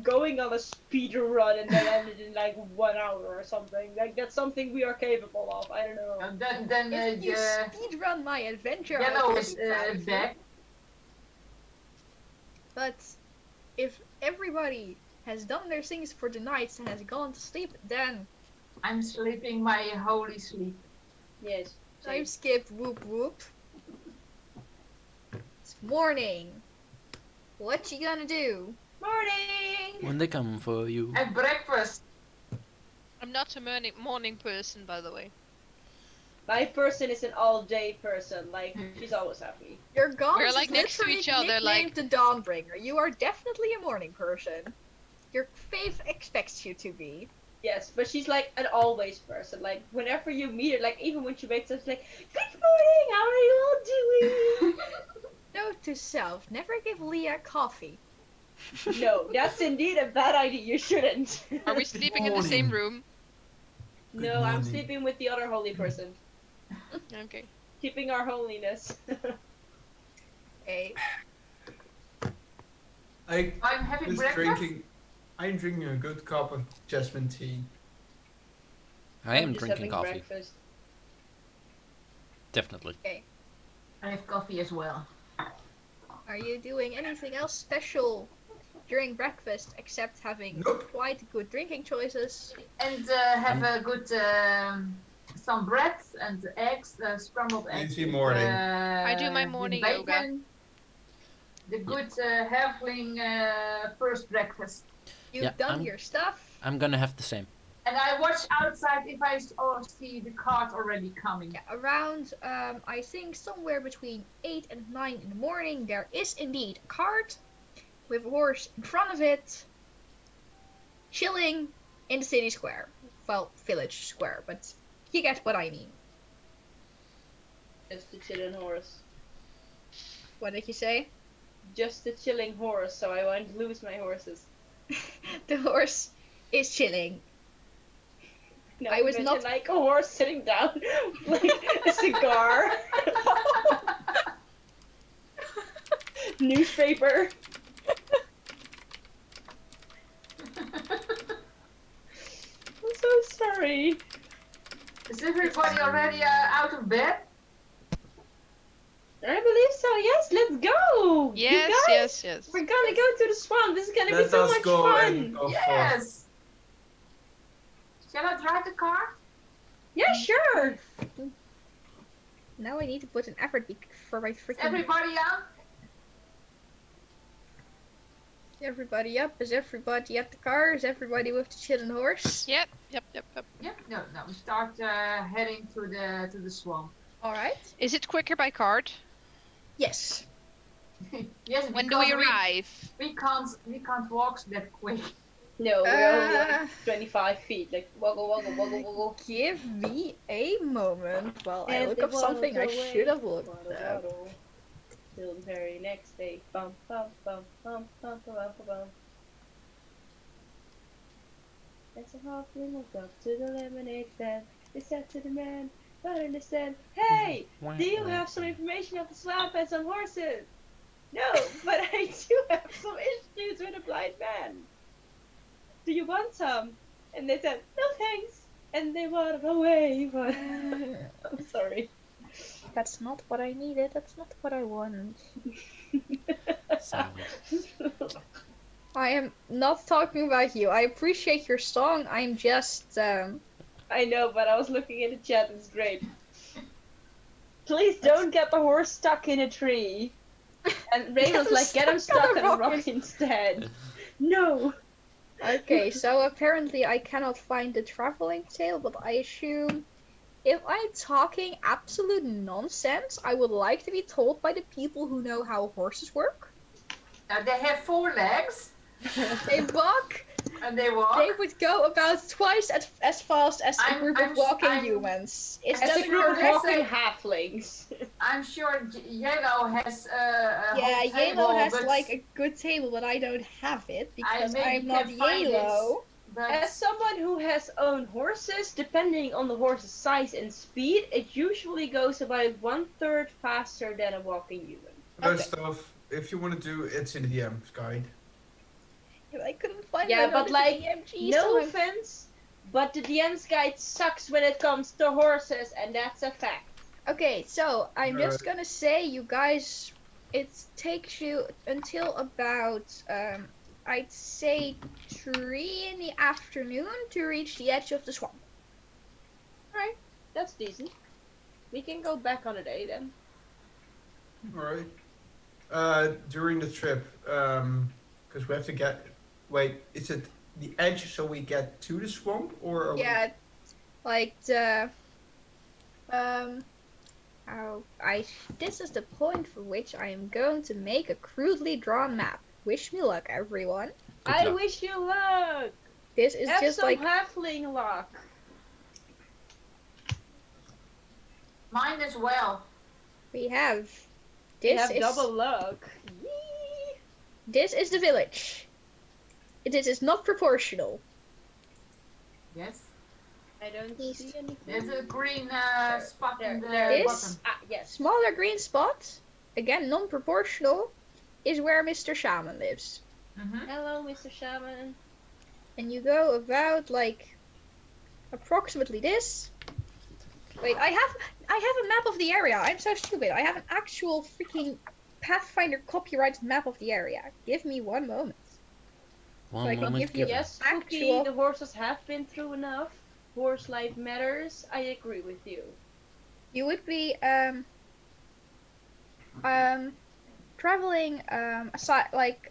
going on a speed run and then ended in 1 hour or something. That's something we are capable of. I don't know. And then If you speedrun my adventure, Yellow I'll is be proud of you. back. But if everybody has done their things for the night and has gone to sleep, then I'm sleeping my holy sleep. Yes. time skip, whoop whoop. It's morning. What you gonna do? Morning! When they come for you. At breakfast. I'm not a morning person, by the way. My person is an all-day person. She's always happy. Your goddess We're, is next to literally each other, nicknamed the Dawnbringer. You are definitely a morning person. Your faith expects you to be. Yes, but she's an always person. Whenever you meet her, even when she wakes up, she's like, "Good morning, how are you all doing?" Note to self, never give Leah coffee. No, that's indeed a bad idea. You shouldn't. Are we sleeping in the same room? Good No, I'm morning. sleeping with the other holy person. Okay. Keeping our holiness. Okay. I I'm having was breakfast. I'm drinking a good cup of jasmine tea. I am just drinking having coffee. breakfast. Definitely. I have coffee as well. Are you doing anything else special during breakfast except having Nope. quite good drinking choices? And have a good some bread and eggs, scrambled eggs. Easy with, morning. I do my with morning bacon. yoga. The good halfling first breakfast. You've Yeah, done I'm- your stuff. I'm gonna have the same. And I watch outside if I see the cart already coming. Yeah, around I think somewhere between 8 and 9 in the morning, there is indeed a cart with a horse in front of it, chilling in the city square. Well, village square, but you get what I mean. Just a chilling horse. What did you say? Just a chilling horse, so I won't lose my horses. The horse is chilling. No, I was imagine not- like a horse sitting down, like a cigar, newspaper. I'm so sorry. Is everybody already out of bed? I believe so. Yes, let's go. You Yes, guys, yes, yes. we're gonna go to the swamp. This is gonna be Let so us much go fun. and go forth. Yes. Shall I drive the car? Yeah, sure. Now I need to put an effort for my Is freaking everybody out? everybody up. Is everybody at the car? Is everybody with the chilling horse? Yep, yep, yep, yep. Yep. No. We start heading to the swamp. All right. Is it quicker by cart? Yes. Yes. When do we because arrive? We can't walk that quick. No, we're only Uh, like 25 feet. Like woggle, woggle, woggle, woggle. Give me a moment while I And look they up something I waddled away. should have looked Waddle, up. waddle. Till the very next day. Bum, bum, bum, bum, bum, bum, bum, bum. As a halfling walked up to the lemonade stand, they said to the man, "I don't understand. Hey, do you have some information of the swamp and some horses?" "No, but I do have some issues with a blind man. Do you want some?" And they said, "No thanks." And they waddled away. But I'm sorry. That's not what I needed. That's not what I want. Sadly. I am not talking about you. I appreciate your song. I'm just I know, but I was looking at the chat. It's great. Please don't get the horse stuck in a tree. And Ray was like, "Get him stuck on a rock instead." No. Okay, so apparently I cannot find the traveling tale, but I assume if I'm talking absolute nonsense, I would like to be told by the people who know how horses work. They have 4 legs They walk. and they walk. They would go about twice as fast as a group of walking I'm- humans. Is I'm As that a group of correct? walking halflings. I'm sure Yellow has a Yeah, whole Yellow table, has but, like a good table, but I don't have it because maybe I'm not can find it. Yellow. but As someone who has owned horses, depending on the horse's size and speed, it usually goes about 1/3 faster than a walking human. Most of, if you want to do, it's in the DM's guide. I couldn't find Yeah, my but like, EMG, no so I'm- offense, but the DM's guide sucks when it comes to horses, and that's a fact. Okay, so I'm just gonna say, you guys, it takes you until about, I'd say 3 in the afternoon to reach the edge of the swamp. Alright, that's decent. We can go back on a day then. Alright. During the trip, because we have to get. Wait, is it the edge so we get to the swamp, or? Are Yeah, like the, this is the point for which I am going to make a crudely drawn map. Wish me luck, everyone. Good I luck. wish you luck! This is Have just some like, halfling luck. mine as well. we have, We this have is, double luck. Yee! this is the village. This is not proportional. Yes. I don't These- see anything. There's a green spot in the there. This- bottom. Ah, yes. Smaller green spot, again non-proportional, is where Mr. Shaman lives. Mm-hmm. Hello, Mr. Shaman. And you go about like approximately this. Wait, I have a map of the area. I'm so stupid. I have an actual freaking Pathfinder copyrighted map of the area. Give me one moment. One So I can moment give you- given. Yes, Cookie, Actual- the horses have been through enough. Horse life matters. I agree with you. You would be traveling aside like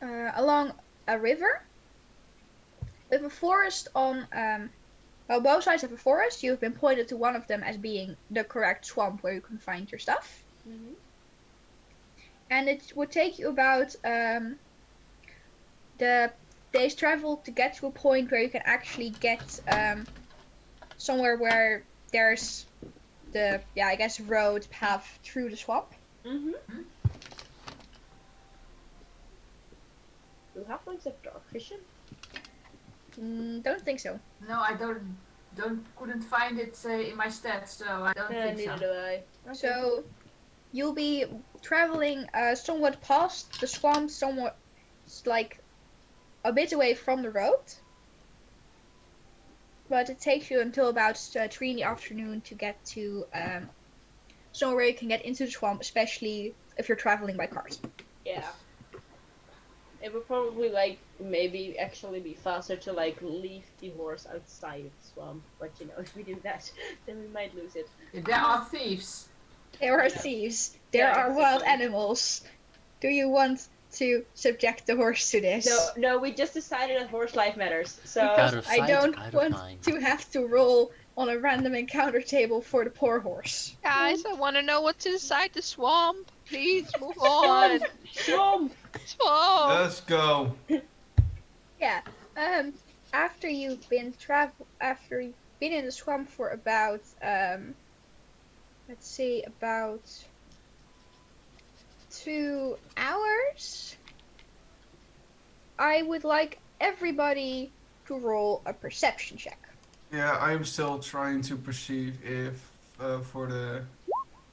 along a river, with a forest on well, both sides have a forest. You've been pointed to one of them as being the correct swamp where you can find your stuff. Mm-hmm. And it would take you about the day's travel to get to a point where you can actually get somewhere where there's the, yeah, I guess, road path through the swamp. Mm-hmm. Do halflings have dark vision? Don't think so. No, I couldn't find it in my stats, so I don't think Neither so. do I. Okay. So you'll be traveling somewhat past the swamp, somewhat like a bit away from the road. But it takes you until about 3 in the afternoon to get to somewhere where you can get into the swamp, especially if you're traveling by cart. Yeah. It would probably maybe actually be faster to leave the horse outside of the swamp. But if we do that, then we might lose it. There are thieves. There are Yeah. thieves. There Yeah, are wild exactly. animals. Do you want to subject the horse to this? No, we just decided that horse life matters. So Because Out of I sight, don't out of want mind. to have to roll on a random encounter table for the poor horse. Guys, I want to know what's inside the swamp. Please move on. swamp. Swamp. Let's go. Yeah. After you've been in the swamp for about let's say about 2 hours, I would like everybody to roll a perception check. Yeah, I'm still trying to perceive if for the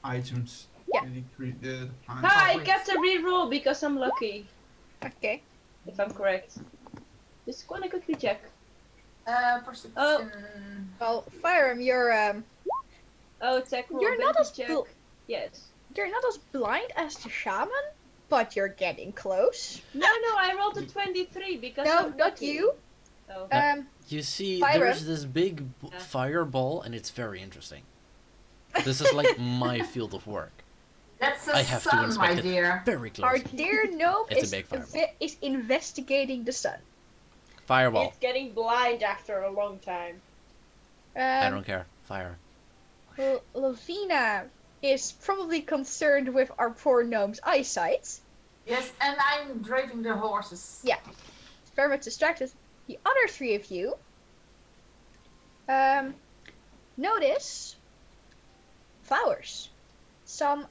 items. Yeah. The plants. I get to reroll because I'm lucky. Okay. If I'm correct. Just gonna quickly check. Perception. Oh. Well, Fyram, you're Tech roll. You're not ability as check. bl- Yes. you're not as blind as the shaman, but you're getting close. No, I rolled a 23 because No, I'm not lucky. you. Oh. You see, Byron? there's this big Yeah. fireball, and it's very interesting. This is like my field of work. That's the I have to sun, inspect my it dear. very Our closely. dear gnome It's a big fireball. is investigating the sun. Fireball. It's getting blind after a long time. I don't care. Fire. Lavina is probably concerned with our poor gnome's eyesight. Yes, and I'm driving the horses. Yeah. Very much distracted. The other three of you notice flowers. Some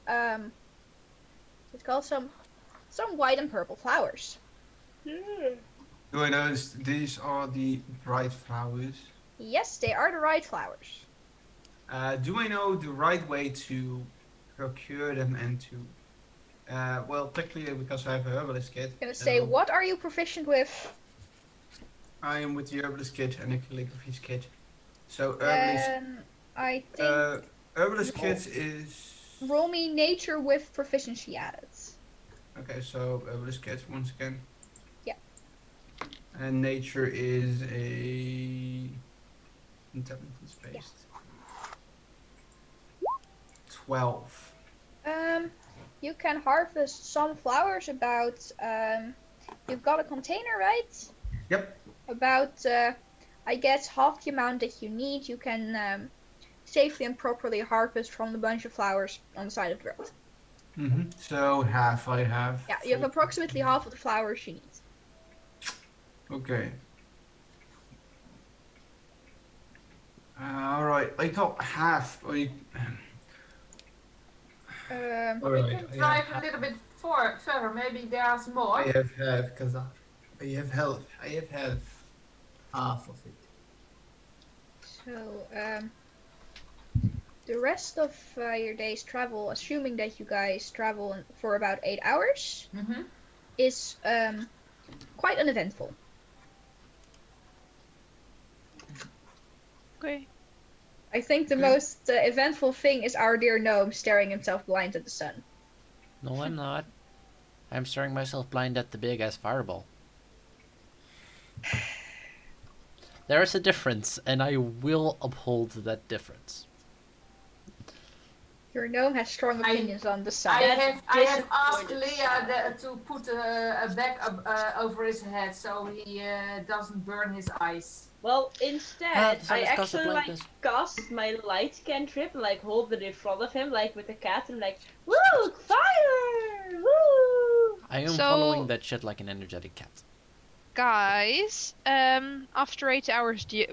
it's called some white and purple flowers. Do I notice these are the bright flowers? Yes, they are the right flowers. Do I know the right way to procure them and to? Well, technically, because I have a herbalist kit. I'm gonna say, um, what are you proficient with? I am with the herbalist kit and the calligraphy kit. So herbalist, I think herbalist kit is. roll me nature with proficiency added. Okay, so herbalist kit once again. Yeah. And nature is a intelligence based. 12. You can harvest some flowers about, you've got a container, right? Yep. About, I guess, half the amount that you need, you can safely and properly harvest from the bunch of flowers on the side of the road. Mm-hmm. So half I have. Yeah, you have approximately half of the flowers you need. Okay. Alright, I got half. We Alright, can drive a little bit further. Maybe there's more. I have half because I have half. I have half of it. So, the rest of your day's travel, assuming that you guys travel for about 8 hours, Mm-hmm. is quite uneventful. Okay. I think the most eventful thing is our dear gnome staring himself blind at the sun. No, I'm not. I'm staring myself blind at the big ass fireball. There is a difference, and I will uphold that difference. Your gnome has strong opinions on the sun. I That's have asked disappointed. Leah to put a bag over his head so he doesn't burn his eyes. Well, instead, so I let's cast a actually like blindness. cast my light cantrip, like hold it in front of him, like with the cat, and like, look, fire! Woo! I am So- following that shit like an energetic cat. Guys, after 8 hours, do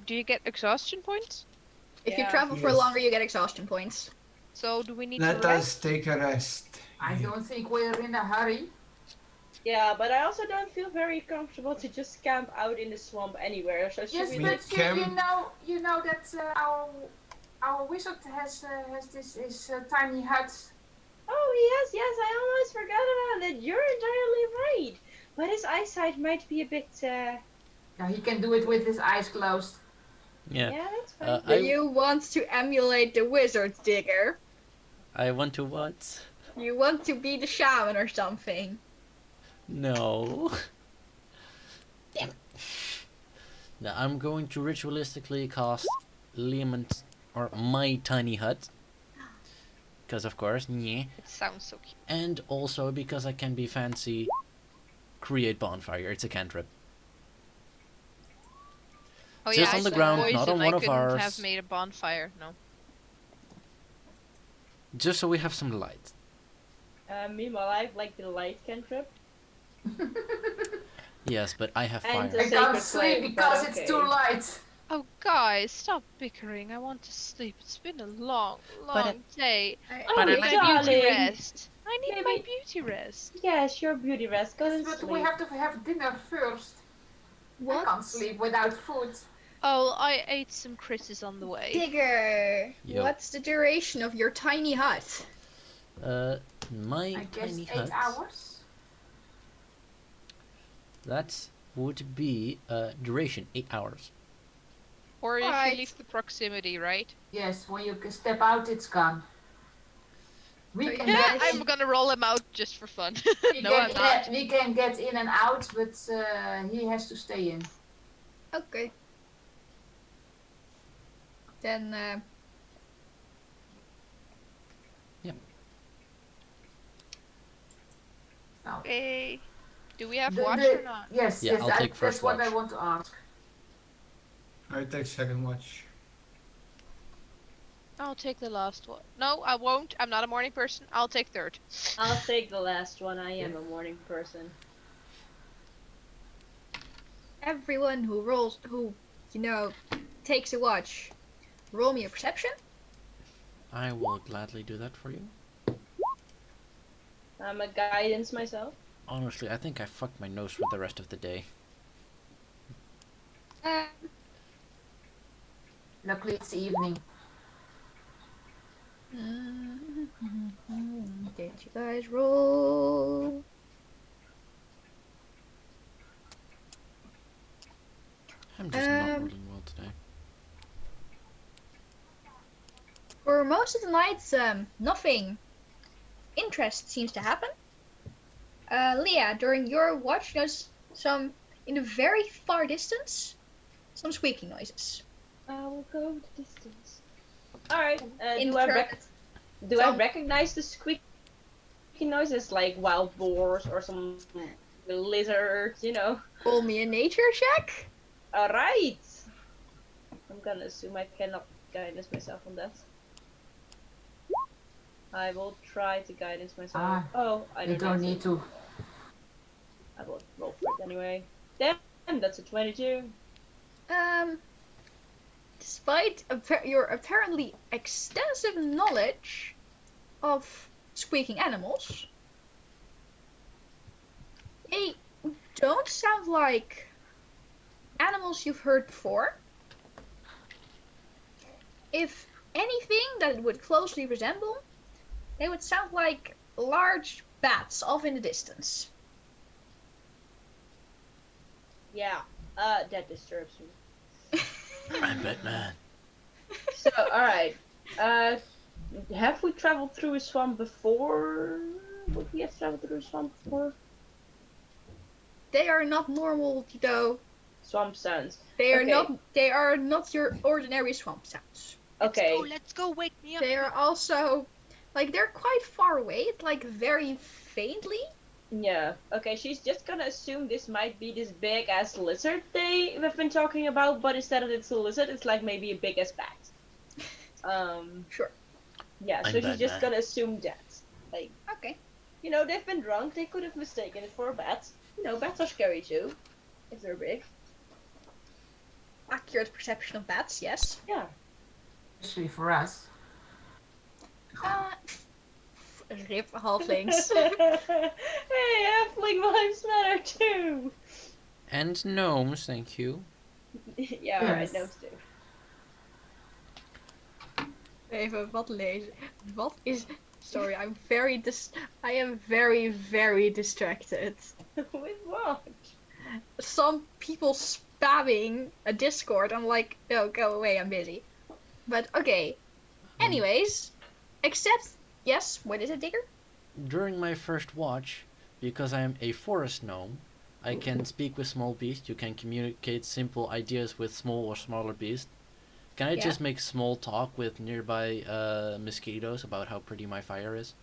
you get exhaustion points? If you Yeah. travel for Yes. longer, you get exhaustion points. So do we need Let to rest? us take a rest. I don't think we're in a hurry. Yeah, but I also don't feel very comfortable to just camp out in the swamp anywhere. So should Yes, we We like? but can- you know that our wizard has this his tiny hut. Oh yes, I almost forgot about it. You're entirely right. But his eyesight might be a bit. Yeah, he can do it with his eyes closed. Yeah. Yeah, that's fine. Uh, Do I you want to emulate the wizard, Digger? I want to what? You want to be the shaman or something? No. Now I'm going to ritualistically cast Liam's or my tiny hut. Because of course, yeah. It sounds so cute. And also because I can be fancy, create bonfire. It's a cantrip. Oh Just yeah, on I the saw ground, poison. not on I one of couldn't ours. have made a bonfire. No. Just so we have some light. Meanwhile, I have like the light cantrip. Yes, but I have And fire. I Sacred can't sleep flame, because but it's okay. too light. Oh guys, stop bickering. I want to sleep. It's been a long, But long day. I Oh, need my beauty darling. rest. I need my Maybe- beauty rest. Yes, your beauty rest. Go Yes, and but sleep. we have to have dinner first. I What? can't sleep without food. Oh, I ate some critters on the way. Digger, Yo. what's the duration of your tiny hut? My I guess tiny 8 hut. hours. That would be duration 8 hours. Or if Alright. you leave the proximity, right? Yes, when you step out, it's gone. We So can you get guys- I'm gonna roll him out just for fun. No, I'm not. we can get in and out, but he has to stay in. Okay. Then, Now, Hey, do we have the- watch the- or not? Yes, Yeah, yes, I'll take first that's what I watch. want to ask. I take second watch. I'll take the last one. No, I won't. I'm not a morning person. I'll take third. I'll take the last one. I am a morning person. everyone who rolls, takes a watch, roll me a perception. I will gladly do that for you. I'm a guidance myself. Honestly, I think I fucked my nose for the rest of the day. Luckily, it's evening. Did you guys roll? I'm just not Um, rolling well today. For most of the nights, nothing interest seems to happen. Leah, during your watch, there's some, in the very far distance, some squeaking noises. I will go the distance. Alright, In do I turn- do I some- recognize the squeaky noises like wild boars or some lizards, you know? Roll me a nature check. Alright! I'm gonna assume I cannot guidance myself on that. I will try to guidance myself. Ah, Oh, I You don't, don't have need to. to. I will roll for it anyway. Damn, that's a 22. Despite your apparently extensive knowledge of squeaking animals, they don't sound like animals you've heard before. If anything that it would closely resemble, they would sound like large bats off in the distance. Yeah, that disturbs me. I'm Batman. So, alright. Have we traveled through a swamp before? Would we have traveled through a swamp before? They are not normal, Swamp sounds. They are Okay. not. They are not your ordinary swamp sounds. Okay. Let's go. Wake me up. They are also Like they're quite far away. It's like very faintly. Yeah. Okay, she's just gonna assume this might be this big ass lizard we've been talking about, but instead of it's a lizard, it's like maybe a big ass bat. Sure. Yeah, so I'm she's just Batman. gonna assume that. Like, Okay. they've been drunk, they could have mistaken it for a bat. Bats are scary too. If they're big. Accurate perception of bats. Yes. Yeah. Especially for us. Rip halflings. Hey, halfling lives matter too! And gnomes, thank you. Yeah, alright, Yes. no, too. Even wat lezen. Wat is... Sorry, I am very, very distracted. With what? Some people spamming a Discord. I'm like, no, go away, I'm busy. But okay. Anyways, except, yes, what is it, Digger? During my first watch, because I am a forest gnome, I can speak with small beasts. You can communicate simple ideas with small or smaller beasts. Can I Yeah. just make small talk with nearby mosquitoes about how pretty my fire is?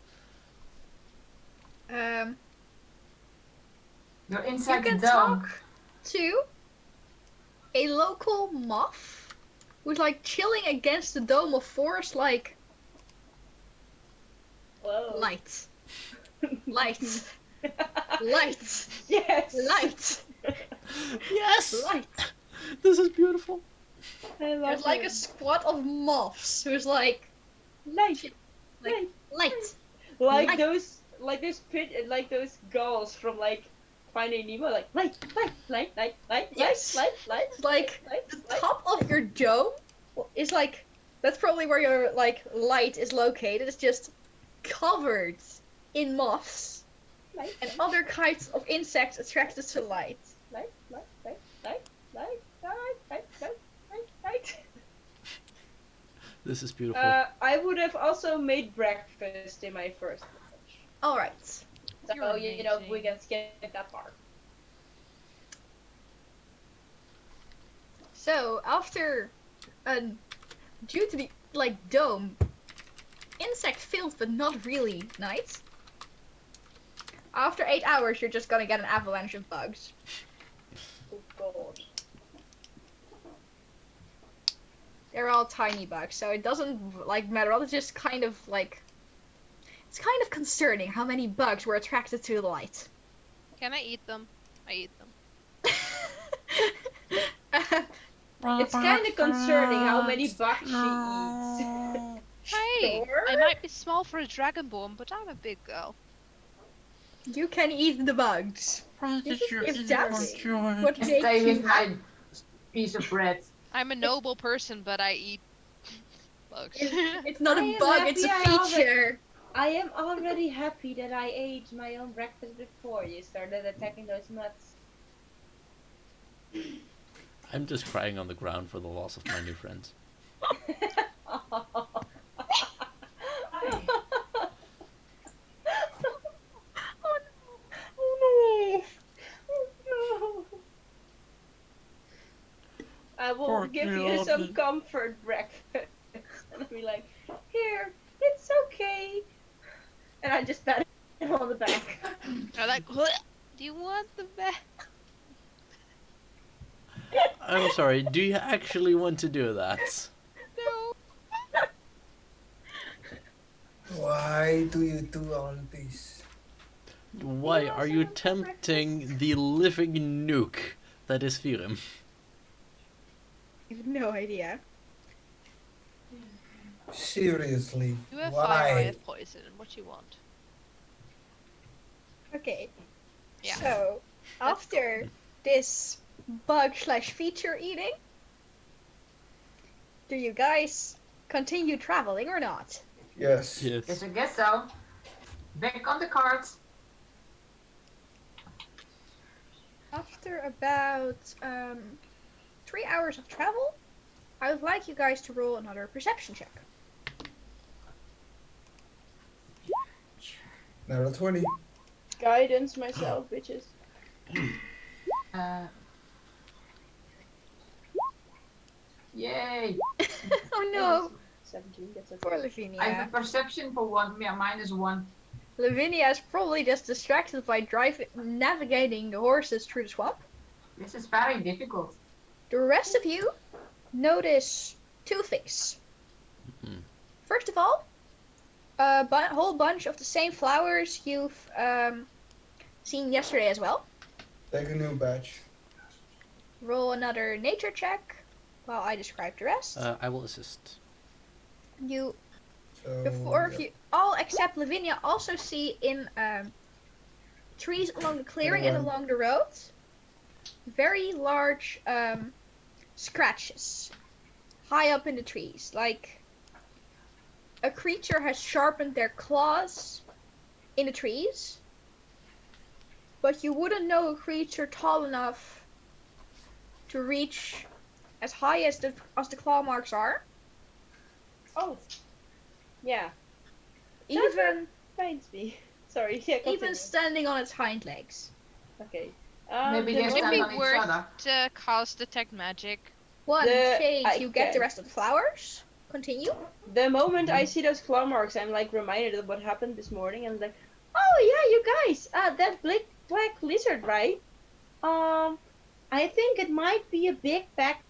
You're You inside the can dome. talk to a local moth who's like chilling against the dome of forest, like Whoa. light, light, light, Yes! light, Yes! light. This is beautiful. I love There's like it. a squad of moths who's like Light! like light. Like Light. those gulls from like Finding Nemo, like light. Yes. Light. Like the top of your dome is like, that's probably where your like light is located. It's just covered in moths Light. and other kinds of insects attracted to light. Light. This is beautiful. I would have also made breakfast in my first watch. All right. So, You're we amazing. can skip that part. So after due to the like dome, insect filled but not really night. After 8 hours, you're just gonna get an avalanche of bugs. Oh god. They're all tiny bugs, so it doesn't like matter. It's just kind of like, it's kind of concerning how many bugs were attracted to the light. Can I eat them? I eat them. It's kind of concerning how many bugs she eats. Hey, Sure. I might be small for a dragonborn, but I'm a big girl. You can eat the bugs. Why did you If eat that's my joy? what And makes stay you with my piece of bread. I'm a noble person, but I eat bugs. It's not I a am bug, it's a happy I already- feature. I am already happy that I ate my own breakfast before you started attacking those nuts. I'm just crying on the ground for the loss of my new friends. Oh no! I will Poor give you some Georgie. comfort breakfast. And I'll be like, here, it's okay. And I just pat him on the back. I'm like, "Bleh, do you want the bag? I'm sorry, do you actually want to do that? No. Why do you do all this? Why are you tempting the living nuke that is Virim? I have no idea. Seriously, You have fire, I why? have poison. What you want? Okay. Yeah. So, after this bug/feature eating, do you guys continue traveling or not? Yes. Yes, I guess so. Back on the cards. After about 3 hours of travel, I would like you guys to roll another perception check. Now 20. Guidance myself, bitches. Yay! Oh no! 17. That's For okay. I have Lavinia. a perception for 1. Yeah, -1. Lavinia is probably just distracted by navigating the horses through the swamp. This is very difficult. The rest of you notice two things. Mhm. First of all, a whole bunch of the same flowers you've seen yesterday as well. Take a new badge. Roll another nature check while I describe the rest. I will assist. You, So, the four of yeah. you, all except Lavinia, also see in trees along the clearing and Alright. along the road very large scratches high up in the trees, like a creature has sharpened their claws in the trees, but you wouldn't know a creature tall enough to reach as high as the claw marks are. Oh. Yeah. Even Finds me. Sorry, yeah, even continue. standing on its hind legs. Okay. Maybe the they Would it stand be on each worth other. to cast detect magic? One shade, I you get the can. rest of the flowers. Continue. The moment I see those claw marks, I'm like reminded of what happened this morning, and like, oh yeah, you guys, that black lizard, right? I think it might be a big black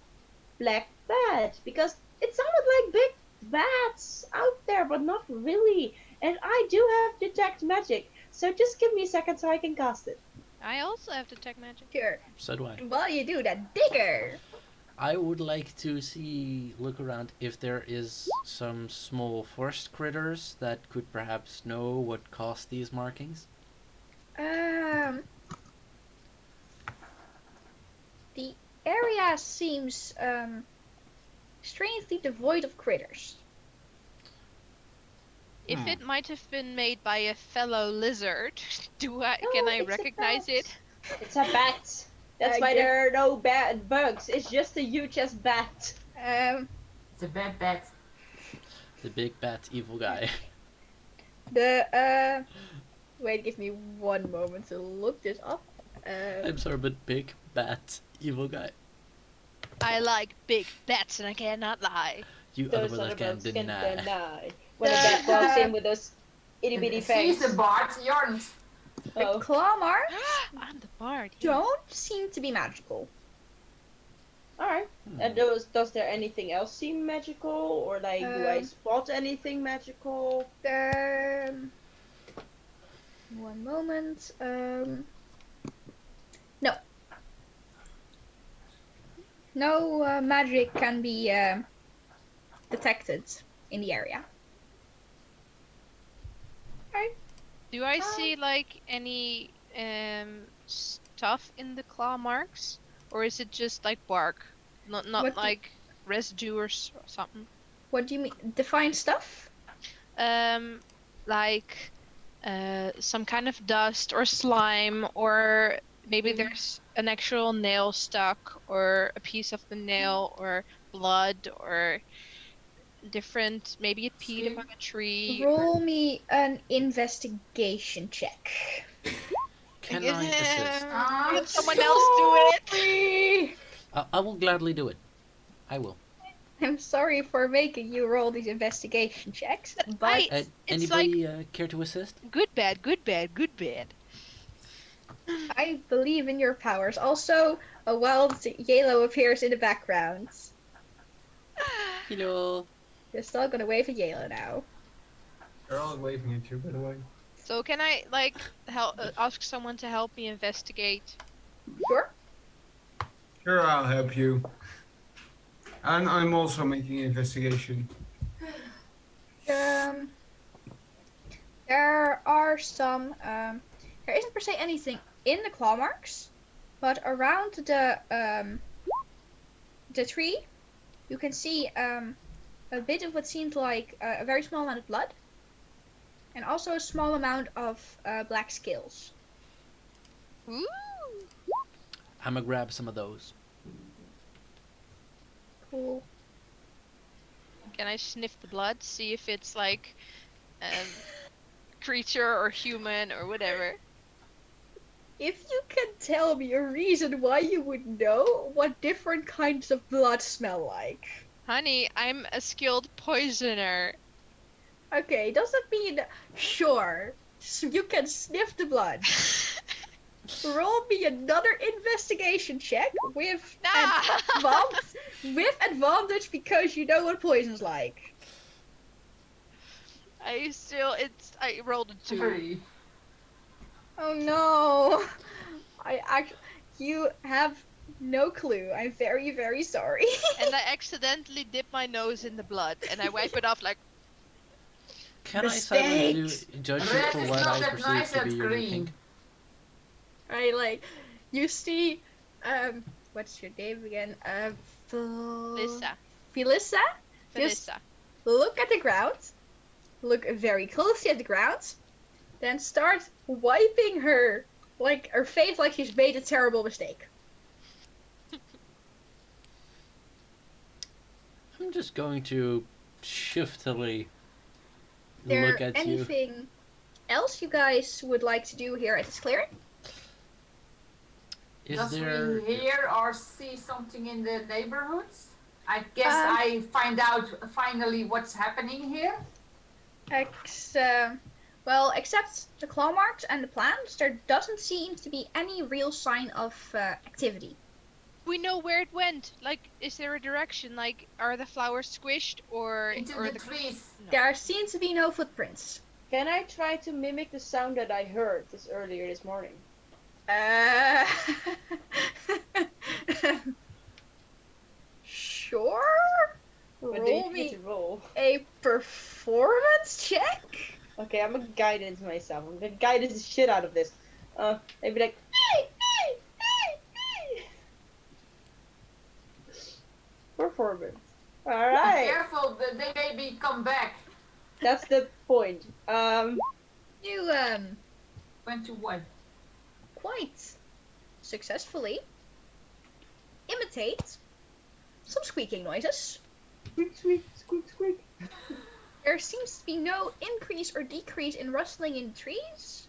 bat because it sounded like big bats out there, but not really. And I do have detect magic, so just give me a second so I can cast it. I also have detect magic. Sure. So do I. While you do that, digger. I would like to look around if there is some small forest critters that could perhaps know what caused these markings. The area seems strangely devoid of critters. If it might have been made by a fellow lizard, can I it's a recognize bat. it? It's a bat. That's why Okay. there are no bad bugs. It's just a huge ass bat. It's a bad bet. The big bat evil guy. Wait, give me one moment to look this up. I'm sorry, but big bat evil guy. I like big bats and I cannot lie. You Those other other can bugs can deny. deny. When a bat walks in with those itty bitty She's fangs. the Bart, Jorn. The Oh. claw marks I'm the bard. yes. don't seem to be magical. Alright. And does there anything else seem magical? Or like do I spot anything magical? One moment. No. No magic can be detected in the area. Do I see like any stuff in the claw marks, or is it just like bark, not What do- like residue or something? What do you mean? Define stuff? Like some kind of dust or slime, or maybe there's an actual nail stuck, or a piece of the nail, or blood, or different. Maybe it peed among a tree. Roll me an investigation check. Can I assist? Let someone else do it. I will gladly do it. I will. I'm sorry for making you roll these investigation checks, but It's Anybody care to assist? Good, bad, good, bad, good, bad. I believe in your powers. Also, a wild yellow appears in the background. Hello. You're still gonna wave at yellow now. They're all waving at you, by the way. So can I like ask someone to help me investigate? Sure. Sure, I'll help you. And I'm also making an investigation. There are some. There isn't per se anything in the claw marks, but around the tree, you can see a bit of what seems like a very small amount of blood, and also a small amount of black scales. Ooh. I'm gonna grab some of those. Cool. Can I sniff the blood, see if it's like creature or human or whatever? If you can tell me a reason why you would know what different kinds of blood smell like. Honey, I'm a skilled poisoner. Okay, does that mean sure? You can sniff the blood. Roll me another investigation check with Nah! advantage because you know what poison's like. I rolled a 2. 3. Oh no. You have no clue. I'm very, very sorry. And I accidentally dip my nose in the blood and I wipe it off like, Can I silently Mistakes. judge it Red for is what not I that perceive nice to be as your green. kink? Right, like you see, what's your name again? Lisa. Felissa. Just Felissa. look at the ground. Look very closely at the ground. Then start wiping her face like she's made a terrible mistake. I'm just going to shiftily There look at you. anything else you guys would like to do here at this clearing? Does There... we hear or see something in the neighborhoods? I guess Um, I find out finally what's happening here. Except the claw marks and the plants, there doesn't seem to be any real sign of activity. We know where it went. Like, is there a direction? Like, are the flowers squished or Into or the trees. No. There seem to be no footprints. Can I try to mimic the sound that I heard earlier this morning? Sure. But do you Roll get me to roll? a performance check. Okay, I'm gonna guide it myself. I'm gonna guide the shit out of this. Maybe like. Performance. All Be right. careful, they maybe come back. That's the point. You 21. quite successfully imitate some squeaking noises. Squeak, squeak, squeak, squeak. There seems to be no increase or decrease in rustling in trees.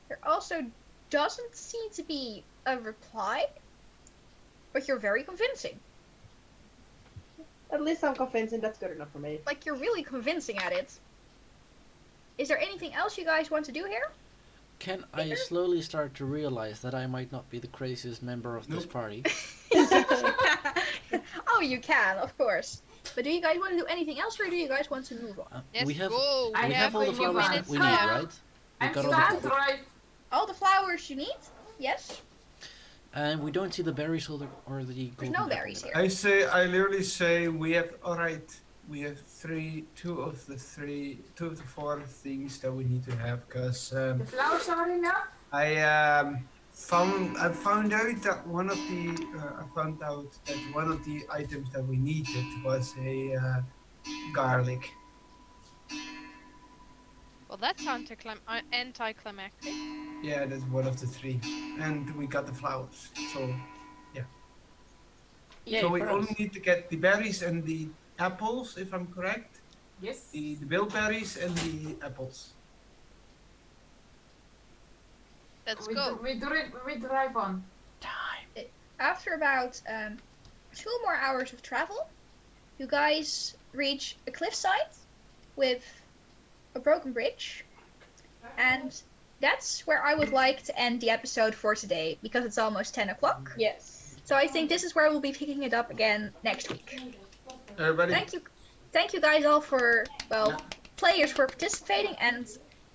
There also doesn't seem to be a reply, but you're very convincing. At least I'm convinced, and that's good enough for me. Like, you're really convincing at it. Is there anything else you guys want to do here? Can I slowly start to realize that I might not be the craziest member of this Nope. party? Oh, you can, of course. But do you guys want to do anything else, or do you guys want to move on? Yes, we have go. I we have have all the a few flowers that minutes we need, left. right? We I'm got all starting the to drive. All the flowers you need? Yes. and we don't see the berries or the golden There's no apple. berries here. I literally say we have, alright, we have two of the four things that we need to have, because The flowers are enough? I found out that one of the items that we needed was a garlic. Well, that's anticlimactic. Yeah, that's one of the three, and we got the flowers. So Yay, so we for only us. need to get the berries and the apples, if I'm correct. Yes. The bilberries and the apples. Let's we, go. we drive on. After about 2 more hours of travel, you guys reach a cliffside with a broken bridge, and that's where I would like to end the episode for today, because it's almost 10 o'clock. Yes. So I think this is where we'll be picking it up again next week. Everybody. Thank you guys all for, players for participating, and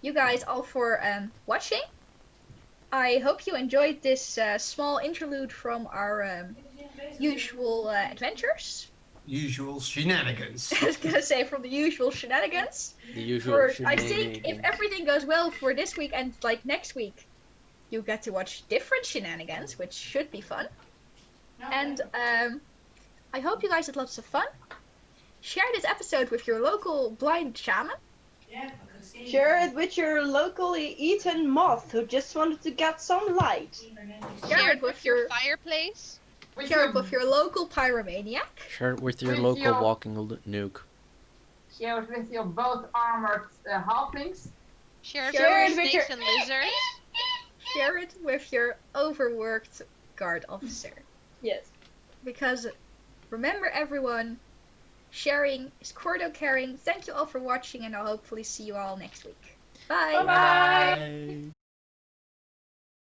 you guys all for watching. I hope you enjoyed this small interlude from our usual adventures. Usual shenanigans. I was gonna say from the usual shenanigans. The usual I think if everything goes well for this week and like next week, you get to watch different shenanigans, which should be fun. And I hope you guys had lots of fun. Share this episode with your local blind shaman. Share it with your locally eaten moth who just wanted to get some light. Share it with your fireplace. share it with your local pyromaniac. Share it with your With local your- walking nuke. Share it with your both armored halflings. Share Share it it with with snakes your- and lizards. Share it with your overworked guard officer. Yes. Because remember, everyone, sharing, Squirtle caring. Thank you all for watching, and I'll hopefully see you all next week. Bye. Bye-bye. Bye.